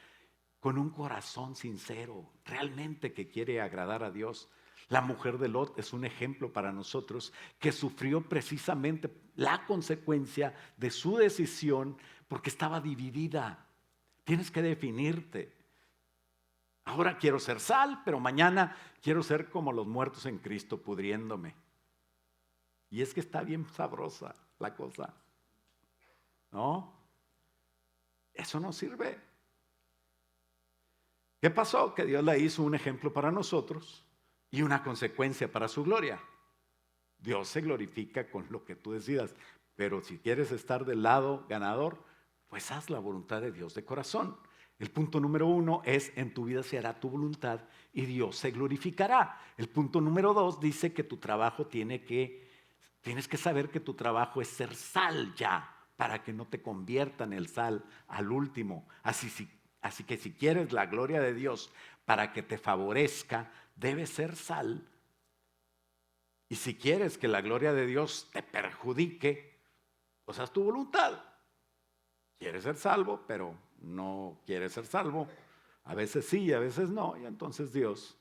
con un corazón sincero, realmente que quiere agradar a Dios. La mujer de Lot es un ejemplo para nosotros que sufrió precisamente la consecuencia de su decisión porque estaba dividida. Tienes que definirte. Ahora quiero ser sal, pero mañana quiero ser como los muertos en Cristo, pudriéndome. Y es que está bien sabrosa la cosa, ¿no? Eso no sirve. ¿Qué pasó? Que Dios la hizo un ejemplo para nosotros y una consecuencia para su gloria. Dios se glorifica con lo que tú decidas, pero si quieres estar del lado ganador, pues haz la voluntad de Dios de corazón. El punto número 1 es: en tu vida se hará tu voluntad y Dios se glorificará. El punto número 2 dice que tu trabajo tienes que saber que tu trabajo es ser sal ya, para que no te conviertan el sal al último. Así que si quieres la gloria de Dios para que te favorezca, debes ser sal. Y si quieres que la gloria de Dios te perjudique, pues haz tu voluntad. Quieres ser salvo, pero no quieres ser salvo. A veces sí, a veces no. Y entonces Dios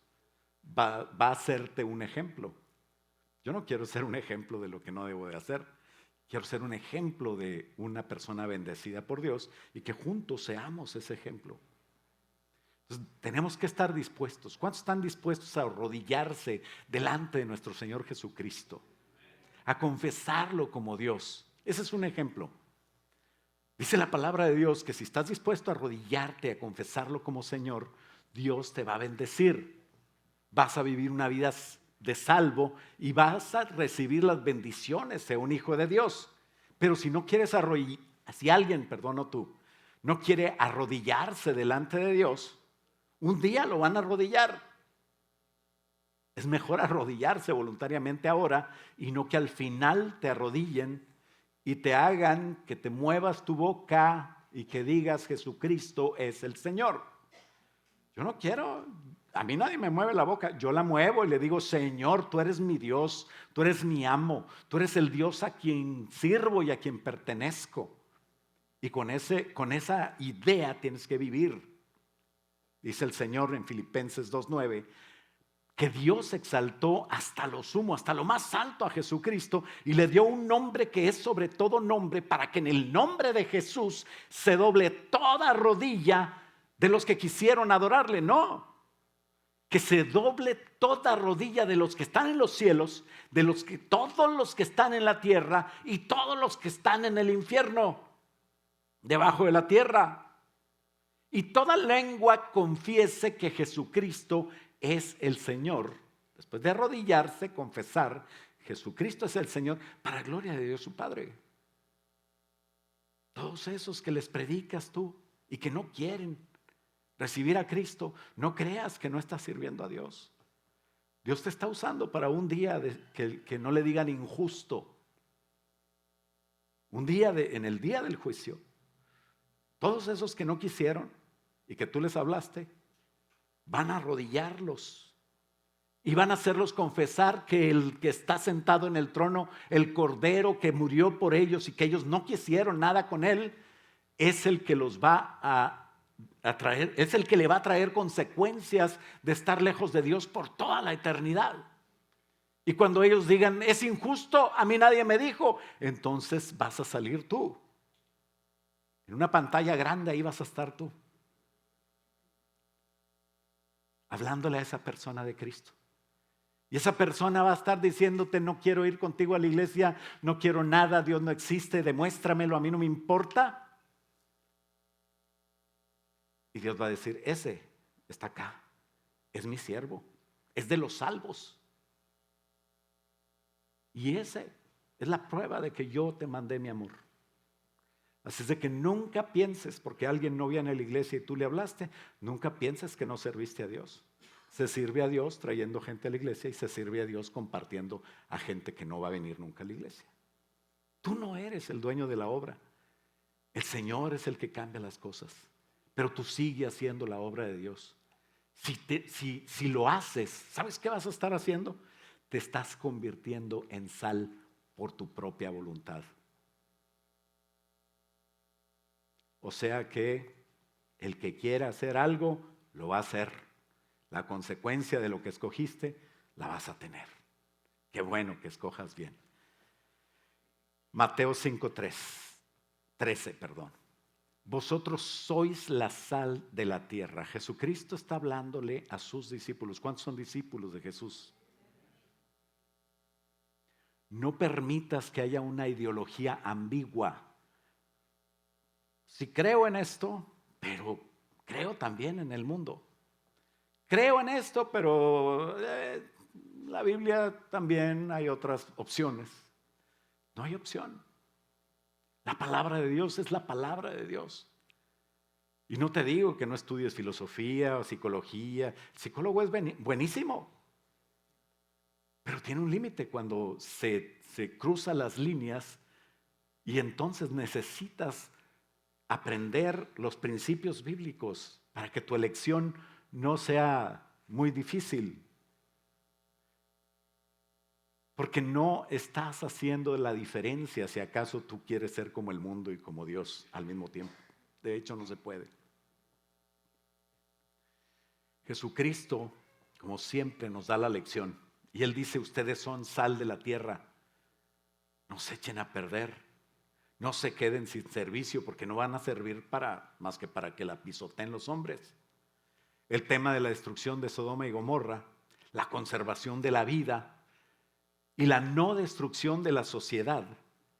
va a hacerte un ejemplo. Yo no quiero ser un ejemplo de lo que no debo de hacer. Quiero ser un ejemplo de una persona bendecida por Dios y que juntos seamos ese ejemplo. Entonces, tenemos que estar dispuestos. ¿Cuántos están dispuestos a arrodillarse delante de nuestro Señor Jesucristo? A confesarlo como Dios. Ese es un ejemplo. Dice la palabra de Dios que si estás dispuesto a arrodillarte, a confesarlo como Señor, Dios te va a bendecir. Vas a vivir una vida de salvo y vas a recibir las bendiciones de un hijo de Dios. Pero si no quieres si alguien, no tú, no quiere arrodillarse delante de Dios, un día lo van a arrodillar. Es mejor arrodillarse voluntariamente ahora y no que al final te arrodillen y te hagan que te muevas tu boca y que digas Jesucristo es el Señor. Yo no quiero, a mí nadie me mueve la boca, yo la muevo y le digo: Señor, tú eres mi Dios, tú eres mi amo, tú eres el Dios a quien sirvo y a quien pertenezco. Y con esa idea tienes que vivir. Dice el Señor en Filipenses 2:9, que Dios exaltó hasta lo sumo, hasta lo más alto a Jesucristo y le dio un nombre que es sobre todo nombre, para que en el nombre de Jesús se doble toda rodilla de los que quisieron adorarle. No, que se doble toda rodilla de los que están en los cielos, todos los que están en la tierra y todos los que están en el infierno, debajo de la tierra. Y toda lengua confiese que Jesucristo es el Señor. Después de arrodillarse, confesar: Jesucristo es el Señor, para gloria de Dios su Padre. Todos esos que les predicas tú y que no quieren recibir a Cristo, no creas que no estás sirviendo a Dios. Dios te está usando para un día que no le digan injusto. En el día del juicio. Todos esos que no quisieron y que tú les hablaste, van a arrodillarlos y van a hacerlos confesar que el que está sentado en el trono, el Cordero que murió por ellos y que ellos no quisieron nada con él, es el que los va a traer, es el que le va a traer consecuencias de estar lejos de Dios por toda la eternidad. Y cuando ellos digan: es injusto, a mí nadie me dijo, entonces vas a salir tú. En una pantalla grande ahí vas a estar tú. hablándole a esa persona de Cristo. Y esa persona va a estar diciéndote: no quiero ir contigo a la iglesia, no quiero nada, Dios no existe, demuéstramelo, a mí no me importa. Y Dios va a decir: ese está acá, es mi siervo, es de los salvos. Y ese es la prueba de que yo te mandé mi amor. Así es de que nunca pienses, porque alguien no viene a la iglesia y tú le hablaste, nunca pienses que no serviste a Dios. Se sirve a Dios trayendo gente a la iglesia y se sirve a Dios compartiendo a gente que no va a venir nunca a la iglesia. Tú no eres el dueño de la obra. El Señor es el que cambia las cosas. Pero tú sigues haciendo la obra de Dios. Si lo haces, ¿sabes qué vas a estar haciendo? Te estás convirtiendo en sal por tu propia voluntad. O sea que el que quiera hacer algo, lo va a hacer. La consecuencia de lo que escogiste, la vas a tener. Qué bueno que escojas bien. Mateo 13. Vosotros sois la sal de la tierra. Jesucristo está hablándole a sus discípulos. ¿Cuántos son discípulos de Jesús? No permitas que haya una ideología ambigua. Sí, creo en esto, pero creo también en el mundo. Creo en esto, pero la Biblia también hay otras opciones. No hay opción. La palabra de Dios es la palabra de Dios. Y no te digo que no estudies filosofía o psicología. El psicólogo es buenísimo, pero tiene un límite cuando se cruza las líneas y entonces necesitas aprender los principios bíblicos para que tu elección no sea muy difícil. Porque no estás haciendo la diferencia si acaso tú quieres ser como el mundo y como Dios al mismo tiempo. De hecho, no se puede. Jesucristo, como siempre, nos da la lección. Y Él dice: ustedes son sal de la tierra. No se echen a perder. No se queden sin servicio, porque no van a servir más que para que la pisoteen los hombres. El tema de la destrucción de Sodoma y Gomorra, la conservación de la vida y la no destrucción de la sociedad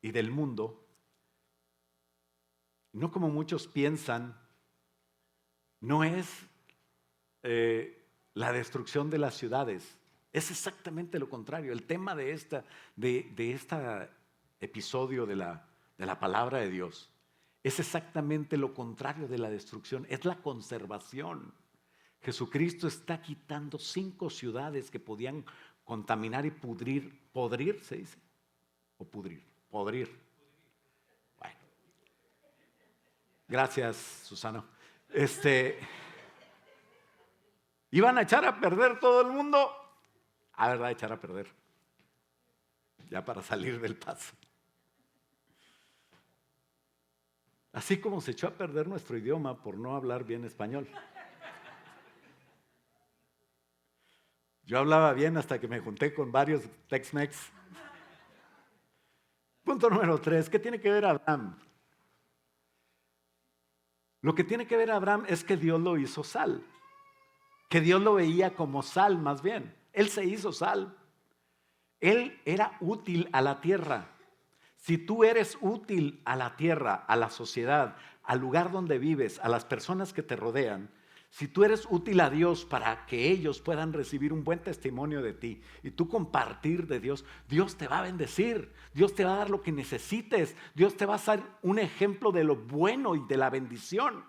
y del mundo, no como muchos piensan, no es la destrucción de las ciudades. Es exactamente lo contrario. El tema de este episodio de la palabra de Dios es exactamente lo contrario de la destrucción, es la conservación. Jesucristo está quitando 5 ciudades que podían contaminar y podrir, ¿se dice? ¿O podrir? Bueno. Gracias, Susano. Iban a echar a perder todo el mundo. ¿Verdad? Echar a perder. Ya para salir del paso. Así como se echó a perder nuestro idioma por no hablar bien español. Yo hablaba bien hasta que me junté con varios Tex-Mex. Punto número 3. ¿Qué tiene que ver Abraham? Lo que tiene que ver Abraham es que Dios lo hizo sal. Que Dios lo veía como sal, más bien. Él se hizo sal. Él era útil a la tierra. Si tú eres útil a la tierra, a la sociedad, al lugar donde vives, a las personas que te rodean, si tú eres útil a Dios para que ellos puedan recibir un buen testimonio de ti y tú compartir de Dios, Dios te va a bendecir, Dios te va a dar lo que necesites, Dios te va a ser un ejemplo de lo bueno y de la bendición.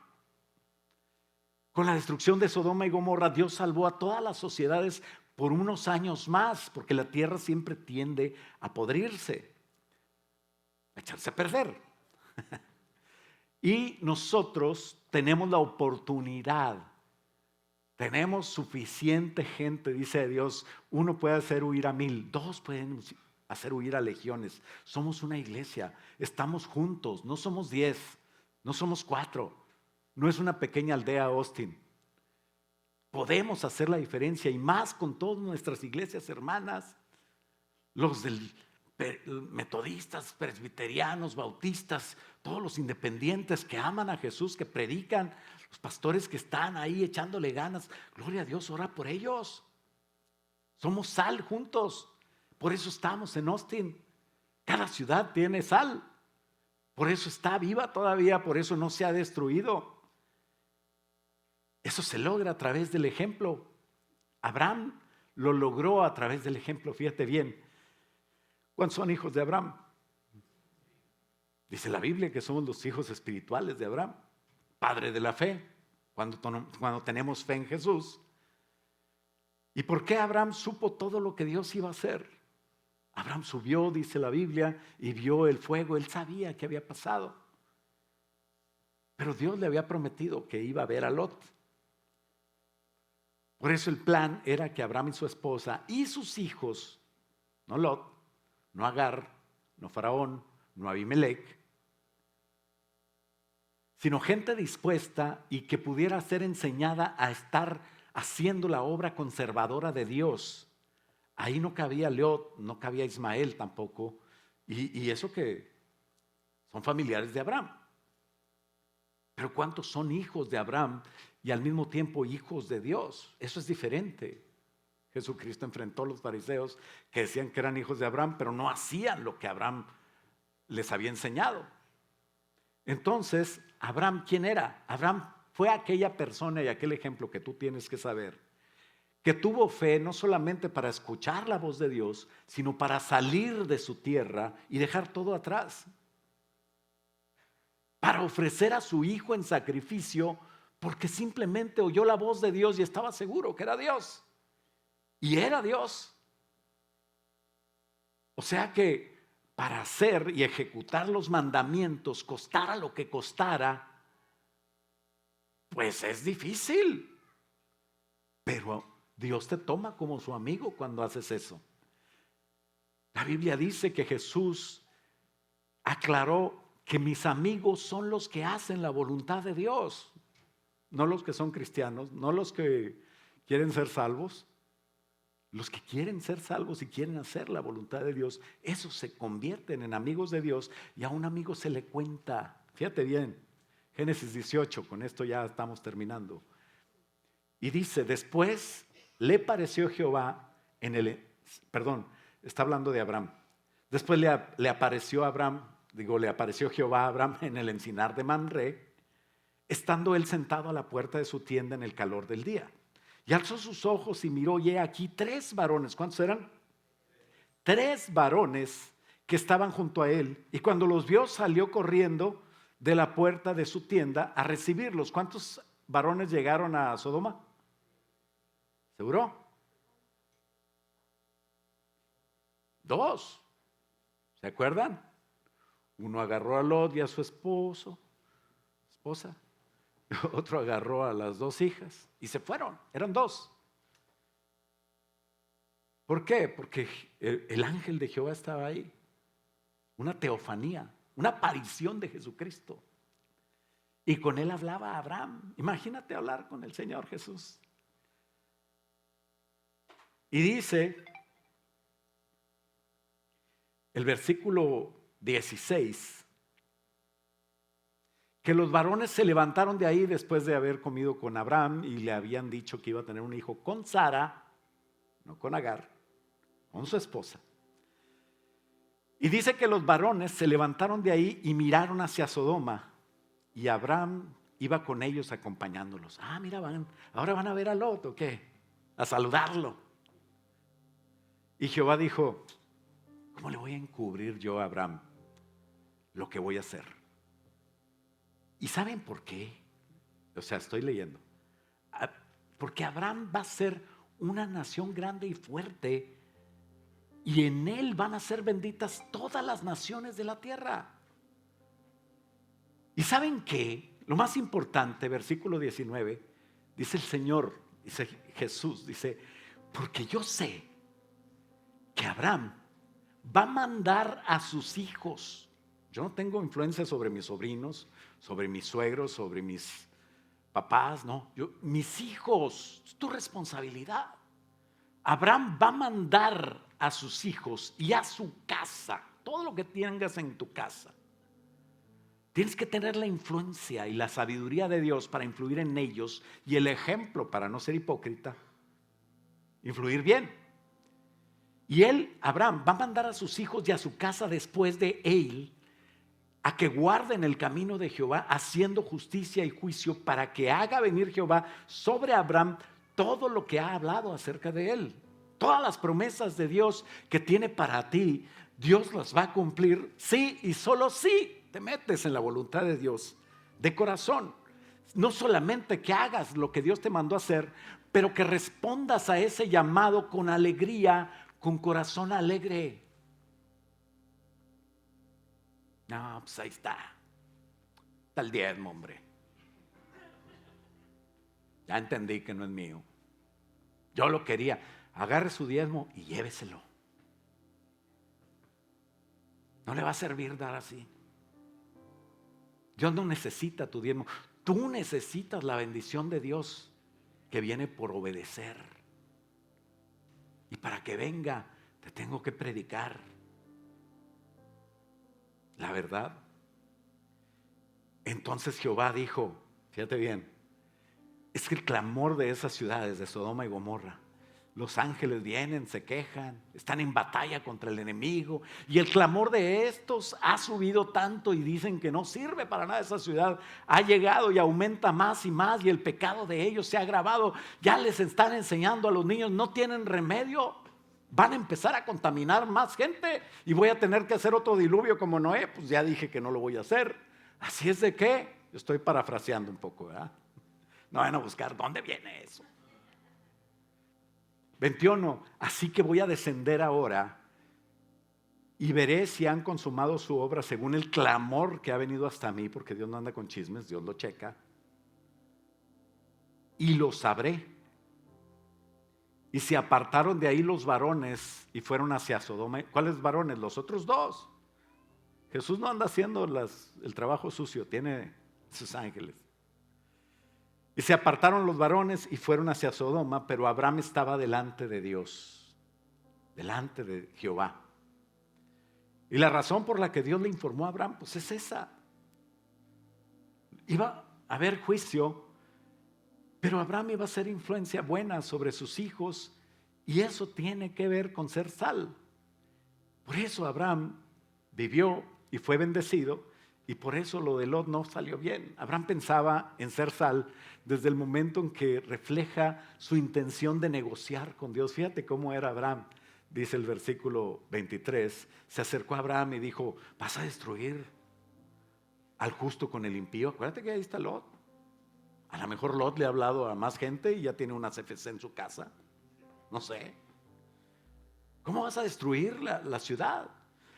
Con la destrucción de Sodoma y Gomorra, Dios salvó a todas las sociedades por unos años más, porque la tierra siempre tiende a podrirse, a echarse a perder. Y nosotros tenemos la oportunidad, tenemos suficiente gente, dice Dios. 1 puede hacer huir a 1000, 2 pueden hacer huir a legiones. Somos una iglesia, estamos juntos, no somos 10, no somos 4, no es una pequeña aldea Austin. Podemos hacer la diferencia, y más con todas nuestras iglesias hermanas, los del metodistas, presbiterianos, bautistas, todos los independientes que aman a Jesús, que predican, los pastores que están ahí echándole ganas. Gloria a Dios, ora por ellos. Somos sal juntos. Por eso estamos en Austin. Cada ciudad tiene sal. Por eso está viva todavía, por eso no se ha destruido. Eso se logra a través del ejemplo. Abraham lo logró a través del ejemplo. Fíjate bien. ¿Cuántos son hijos de Abraham? Dice la Biblia que somos los hijos espirituales de Abraham, padre de la fe, cuando tenemos fe en Jesús. ¿Y por qué Abraham supo todo lo que Dios iba a hacer? Abraham subió, dice la Biblia, y vio el fuego. Él sabía qué había pasado. Pero Dios le había prometido que iba a ver a Lot. Por eso el plan era que Abraham y su esposa y sus hijos, no Lot, no Agar, no Faraón, no Abimelech, sino gente dispuesta y que pudiera ser enseñada a estar haciendo la obra conservadora de Dios. Ahí no cabía Lot, no cabía Ismael tampoco, y eso que son familiares de Abraham. Pero ¿cuántos son hijos de Abraham y al mismo tiempo hijos de Dios? Eso es diferente. Jesucristo enfrentó a los fariseos que decían que eran hijos de Abraham, pero no hacían lo que Abraham les había enseñado. Entonces, Abraham, ¿quién era? Abraham fue aquella persona y aquel ejemplo que tú tienes que saber, que tuvo fe no solamente para escuchar la voz de Dios, sino para salir de su tierra y dejar todo atrás, para ofrecer a su hijo en sacrificio, porque simplemente oyó la voz de Dios y estaba seguro que era Dios. Y era Dios. O sea que para hacer y ejecutar los mandamientos, costara lo que costara, pues es difícil. Pero Dios te toma como su amigo cuando haces eso. La Biblia dice que Jesús aclaró que mis amigos son los que hacen la voluntad de Dios, no los que son cristianos, no los que quieren ser salvos. Los que quieren ser salvos y quieren hacer la voluntad de Dios, esos se convierten en amigos de Dios y a un amigo se le cuenta. Fíjate bien, Génesis 18, con esto ya estamos terminando. Y dice, después le pareció Jehová está hablando de Abraham. Después le apareció Jehová a Abraham en el encinar de Mamre, estando él sentado a la puerta de su tienda en el calor del día. Y alzó sus ojos y miró, y he aquí 3 varones. ¿Cuántos eran? 3 varones que estaban junto a él. Y cuando los vio, salió corriendo de la puerta de su tienda a recibirlos. ¿Cuántos varones llegaron a Sodoma? ¿Seguro? 2. ¿Se acuerdan? Uno agarró a Lot y a su esposa. Otro agarró a las 2 hijas y se fueron. Eran 2. ¿Por qué? Porque el ángel de Jehová estaba ahí. Una teofanía, una aparición de Jesucristo. Y con él hablaba Abraham. Imagínate hablar con el Señor Jesús. Y dice el versículo 16, que los varones se levantaron de ahí después de haber comido con Abraham y le habían dicho que iba a tener un hijo con Sara, no con Agar, con su esposa. Y dice que los varones se levantaron de ahí y miraron hacia Sodoma, y Abraham iba con ellos acompañándolos. Mira, ahora van a ver a Lot, ¿o qué? A saludarlo. Y Jehová dijo, ¿cómo le voy a encubrir yo a Abraham lo que voy a hacer? ¿Y saben por qué? O sea, estoy leyendo. Porque Abraham va a ser una nación grande y fuerte, y en él van a ser benditas todas las naciones de la tierra. ¿Y saben qué? Lo más importante, versículo 19, dice el Señor, dice Jesús, dice, porque yo sé que Abraham va a mandar a sus hijos. Yo no tengo influencia sobre mis sobrinos, sobre mis suegros, sobre mis papás, no. Mis hijos, es tu responsabilidad. Abraham va a mandar a sus hijos y a su casa, todo lo que tengas en tu casa. Tienes que tener la influencia y la sabiduría de Dios para influir en ellos y el ejemplo para no ser hipócrita, influir bien. Y él, Abraham, va a mandar a sus hijos y a su casa después de él a que guarden el camino de Jehová, haciendo justicia y juicio, para que haga venir Jehová sobre Abraham todo lo que ha hablado acerca de él. Todas las promesas de Dios que tiene para ti, Dios las va a cumplir sí y solo sí te metes en la voluntad de Dios de corazón. No solamente que hagas lo que Dios te mandó a hacer, pero que respondas a ese llamado con alegría, con corazón alegre. No, pues ahí está el diezmo, hombre. Ya entendí que no es mío. Yo lo quería. Agarre su diezmo y lléveselo. No le va a servir dar así. Dios no necesita tu diezmo. Tú necesitas la bendición de Dios que viene por obedecer. Y para que venga, te tengo que predicar la verdad. Entonces Jehová dijo, fíjate bien, es que el clamor de esas ciudades, de Sodoma y Gomorra, los ángeles vienen, se quejan, están en batalla contra el enemigo, y el clamor de estos ha subido tanto y dicen que no sirve para nada esa ciudad, ha llegado y aumenta más y más, y el pecado de ellos se ha agravado. Ya les están enseñando a los niños, no tienen remedio, van a empezar a contaminar más gente y voy a tener que hacer otro diluvio como Noé. Pues ya dije que no lo voy a hacer. Así es de que, yo estoy parafraseando un poco, ¿verdad? No van a buscar dónde viene eso. 21, así que voy a descender ahora y veré si han consumado su obra según el clamor que ha venido hasta mí, porque Dios no anda con chismes, Dios lo checa, y lo sabré. Y se apartaron de ahí los varones y fueron hacia Sodoma. ¿Cuáles varones? Los otros dos. Jesús no anda haciendo el trabajo sucio, tiene sus ángeles. Y se apartaron los varones y fueron hacia Sodoma, pero Abraham estaba delante de Dios, delante de Jehová. Y la razón por la que Dios le informó a Abraham, pues es esa. Iba a haber juicio, pero Abraham iba a ser influencia buena sobre sus hijos, y eso tiene que ver con ser sal. Por eso Abraham vivió y fue bendecido, y por eso lo de Lot no salió bien. Abraham pensaba en ser sal desde el momento en que refleja su intención de negociar con Dios. Fíjate cómo era Abraham. Dice el versículo 23, se acercó a Abraham y dijo, ¿vas a destruir al justo con el impío? Acuérdate que ahí está Lot. A lo mejor Lot le ha hablado a más gente y ya tiene una CFC en su casa. No sé. ¿Cómo vas a destruir la ciudad?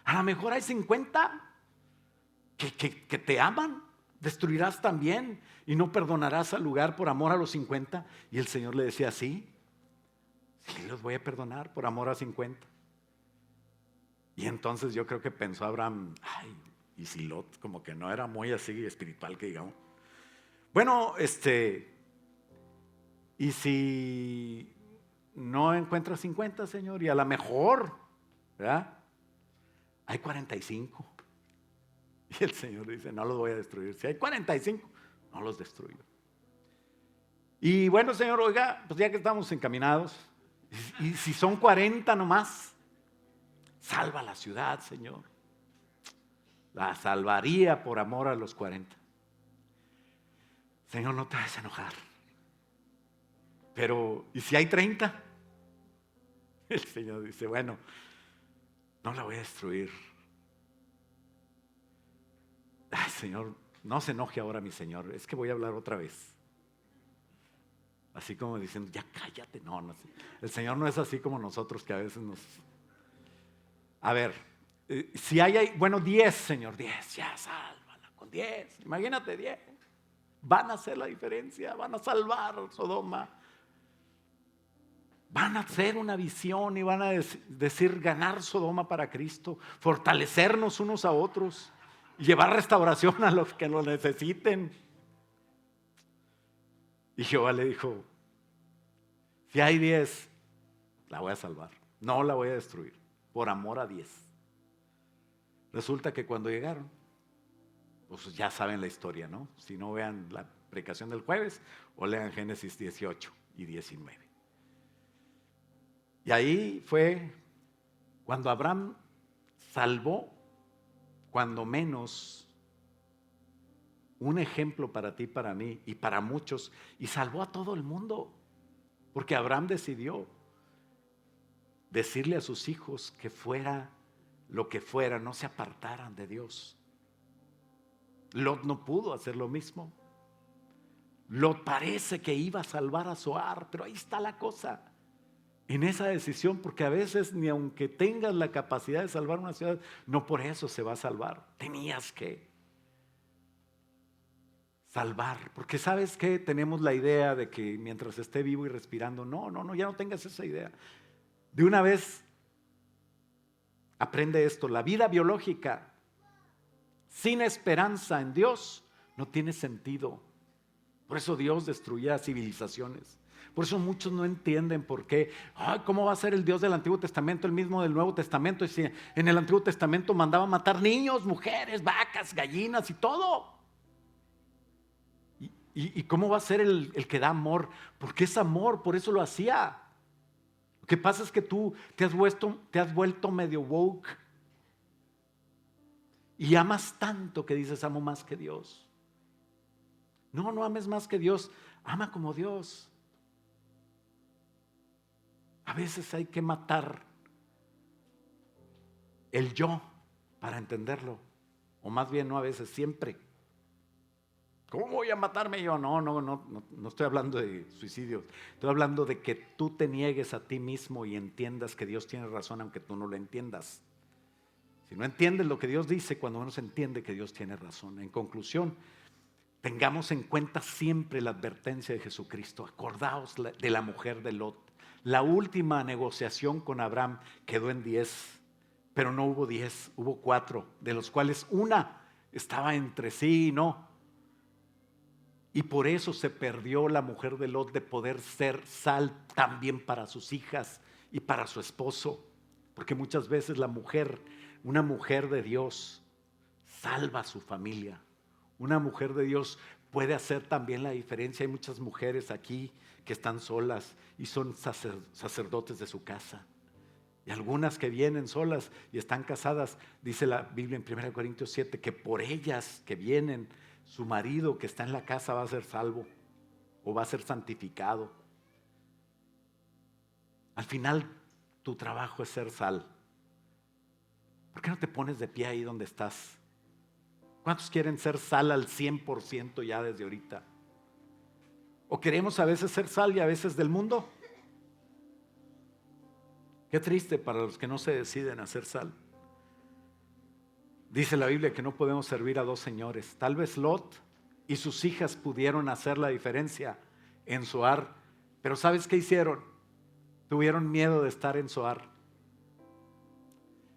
A lo mejor hay 50 que te aman. Destruirás también y no perdonarás al lugar por amor a los 50. Y el Señor le decía, sí, los voy a perdonar por amor a 50. Y entonces yo creo que pensó Abraham, ay, y si Lot como que no era muy así espiritual que digamos. Bueno, y si no encuentras 50, Señor, y a lo mejor, ¿verdad? Hay 45. Y el Señor dice, no los voy a destruir. Si hay 45, no los destruyo. Y bueno, Señor, oiga, pues ya que estamos encaminados, y si son 40 nomás, salva la ciudad, Señor. La salvaría por amor a los 40. Señor, no te vas a enojar. Pero, ¿y si hay 30? El Señor dice, bueno, no la voy a destruir. Ay, Señor, no se enoje ahora mi Señor, es que voy a hablar otra vez. Así como diciendo, ya cállate. No, el Señor no es así como nosotros que a veces nos... A ver, si hay, bueno, 10, Señor, 10, ya sálvala con 10. Imagínate 10. Van a hacer la diferencia, van a salvar Sodoma. Van a hacer una visión y van a decir ganar Sodoma para Cristo, fortalecernos unos a otros, llevar restauración a los que lo necesiten. Y Jehová le dijo, si hay 10, la voy a salvar. no la voy a destruir, por amor a 10. Resulta que cuando llegaron, pues ya saben la historia, ¿no? Si no, vean la predicación del jueves o lean Génesis 18 y 19. Y ahí fue cuando Abraham salvó, cuando menos, un ejemplo para ti, para mí y para muchos, y salvó a todo el mundo, porque Abraham decidió decirle a sus hijos que fuera lo que fuera, no se apartaran de Dios. Lot no pudo hacer lo mismo. Lot parece que iba a salvar a Zoar, pero ahí está la cosa, en esa decisión, porque a veces ni aunque tengas la capacidad de salvar una ciudad, no por eso se va a salvar. Tenías que salvar, porque sabes que tenemos la idea de que mientras esté vivo y respirando, no, ya no tengas esa idea. De una vez aprende esto: la vida biológica sin esperanza en Dios no tiene sentido. Por eso Dios destruía civilizaciones. Por eso muchos no entienden por qué. ¿Cómo va a ser el Dios del Antiguo Testamento el mismo del Nuevo Testamento? Y si en el Antiguo Testamento mandaba matar niños, mujeres, vacas, gallinas y todo. ¿Y cómo va a ser el que da amor? Porque es amor, por eso lo hacía. Lo que pasa es que tú te has vuelto medio woke y amas tanto que dices amo más que Dios. No ames más que Dios, ama como Dios. A veces hay que matar el yo para entenderlo, o más bien no a veces, siempre. ¿Cómo voy a matarme yo? No estoy hablando de suicidio, estoy hablando de que tú te niegues a ti mismo y entiendas que Dios tiene razón aunque tú no lo entiendas. Si no entiendes lo que Dios dice, cuando uno se entiende que Dios tiene razón. En conclusión, tengamos en cuenta siempre la advertencia de Jesucristo. Acordaos de la mujer de Lot. La última negociación con Abraham quedó en 10, pero no hubo 10, hubo 4, de los cuales una estaba entre sí y no. Y por eso se perdió la mujer de Lot de poder ser sal también para sus hijas y para su esposo. Porque muchas veces una mujer de Dios salva a su familia. Una mujer de Dios puede hacer también la diferencia. Hay muchas mujeres aquí que están solas y son sacerdotes de su casa. Y algunas que vienen solas y están casadas, dice la Biblia en 1 Corintios 7, que por ellas que vienen, su marido que está en la casa va a ser salvo o va a ser santificado. Al final, tu trabajo es ser sal. ¿Por qué no te pones de pie ahí donde estás? ¿Cuántos quieren ser sal al 100% ya desde ahorita? ¿O queremos a veces ser sal y a veces del mundo? Qué triste para los que no se deciden a ser sal. Dice la Biblia que no podemos servir a dos señores. Tal vez Lot y sus hijas pudieron hacer la diferencia en Zoar, pero ¿sabes qué hicieron? Tuvieron miedo de estar en Zoar.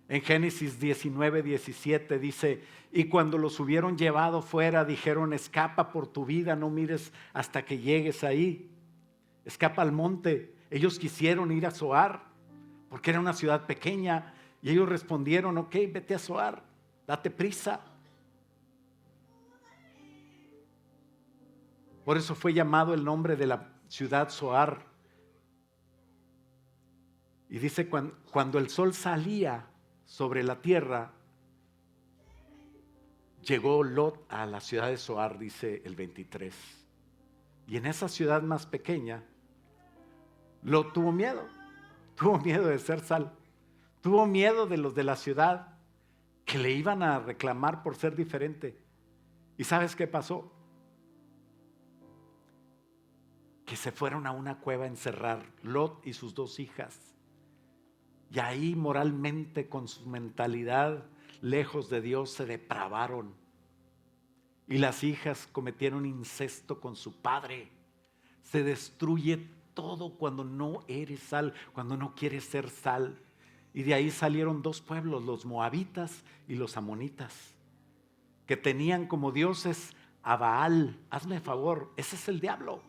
En Génesis 19:17 dice: y cuando los hubieron llevado fuera, dijeron: escapa por tu vida, no mires hasta que llegues ahí. Escapa al monte. Ellos quisieron ir a Zoar, porque era una ciudad pequeña, y ellos respondieron: ok, vete a Zoar, date prisa. Por eso fue llamado el nombre de la ciudad Zoar. Y dice: cuando el sol salía sobre la tierra, llegó Lot a la ciudad de Zoar, dice el 23. Y en esa ciudad más pequeña, Lot tuvo miedo de ser sal. Tuvo miedo de los de la ciudad que le iban a reclamar por ser diferente. ¿Y sabes qué pasó? Que se fueron a una cueva a encerrar, Lot y sus 2 hijas. Y ahí moralmente, con su mentalidad lejos de Dios, se depravaron. Y las hijas cometieron incesto con su padre. Se destruye todo cuando no eres sal, cuando no quieres ser sal. Y de ahí salieron 2 pueblos, los moabitas y los amonitas, que tenían como dioses a Baal. Hazme favor, ese es el diablo.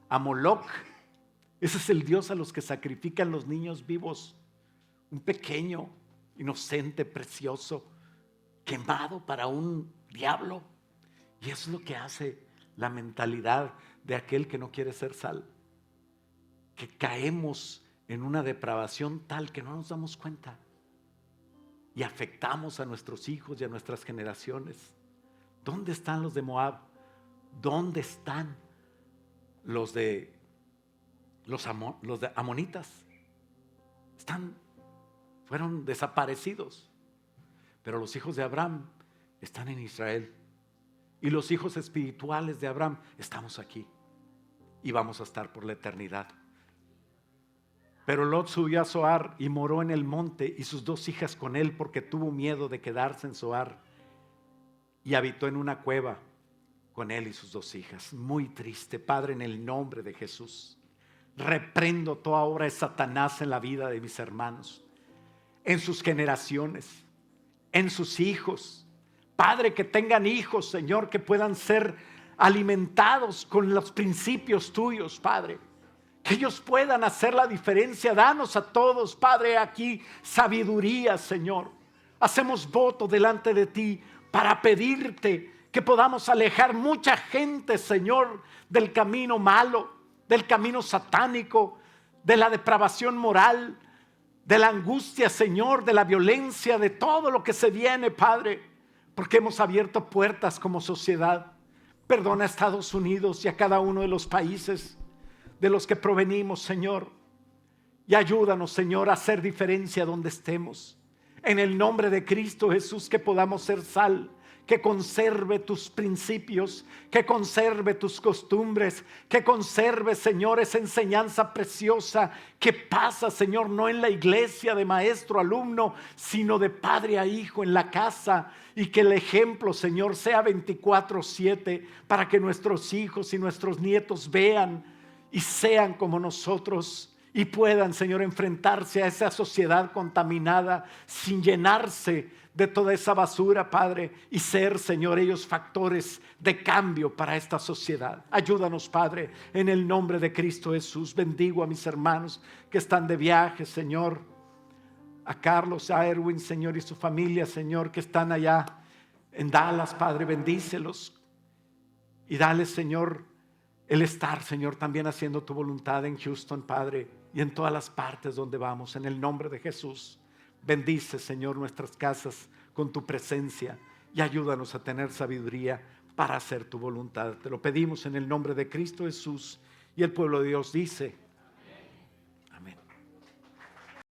A Moloch, Ese es el Dios a los que sacrifican los niños vivos. Un pequeño, inocente, precioso, quemado para un diablo. Y eso es lo que hace la mentalidad de aquel que no quiere ser sal. Que caemos en una depravación tal que no nos damos cuenta. Y afectamos a nuestros hijos y a nuestras generaciones. ¿Dónde están los de Moab? ¿Dónde están los de amonitas? Fueron desaparecidos. Pero los hijos de Abraham están en Israel. Y los hijos espirituales de Abraham estamos aquí. Y vamos a estar por la eternidad. Pero Lot subió a Zoar y moró en el monte, y sus 2 hijas con él, porque tuvo miedo de quedarse en Zoar. Y habitó en una cueva con él y sus 2 hijas. Muy triste, Padre, en el nombre de Jesús. Reprendo toda obra de Satanás en la vida de mis hermanos, en sus generaciones, en sus hijos. Padre, que tengan hijos, Señor, que puedan ser alimentados con los principios tuyos, Padre. Que ellos puedan hacer la diferencia. Danos a todos, Padre, aquí sabiduría, Señor. Hacemos voto delante de ti para pedirte que podamos alejar mucha gente, Señor, del camino malo, del camino satánico, de la depravación moral, de la angustia, Señor, de la violencia, de todo lo que se viene, Padre, porque hemos abierto puertas como sociedad. Perdona a Estados Unidos y a cada uno de los países de los que provenimos, Señor, y ayúdanos, Señor, a hacer diferencia donde estemos. En el nombre de Cristo Jesús, que podamos ser sal, que conserve tus principios, que conserve tus costumbres, que conserve, Señor, esa enseñanza preciosa que pasa, Señor, no en la iglesia de maestro a alumno, sino de padre a hijo en la casa, y que el ejemplo, Señor, sea 24/7 para que nuestros hijos y nuestros nietos vean y sean como nosotros y puedan, Señor, enfrentarse a esa sociedad contaminada sin llenarse de toda esa basura, Padre, y ser, Señor, ellos factores de cambio para esta sociedad. Ayúdanos, Padre, en el nombre de Cristo Jesús. Bendigo a mis hermanos que están de viaje, Señor, a Carlos, a Erwin, Señor, y su familia, Señor, que están allá en Dallas, Padre. Bendícelos y dale, Señor, el estar, Señor, también haciendo tu voluntad en Houston, Padre, y en todas las partes donde vamos, en el nombre de Jesús. Bendice, Señor, nuestras casas con tu presencia y ayúdanos a tener sabiduría para hacer tu voluntad. Te lo pedimos en el nombre de Cristo Jesús. Y el pueblo de Dios dice: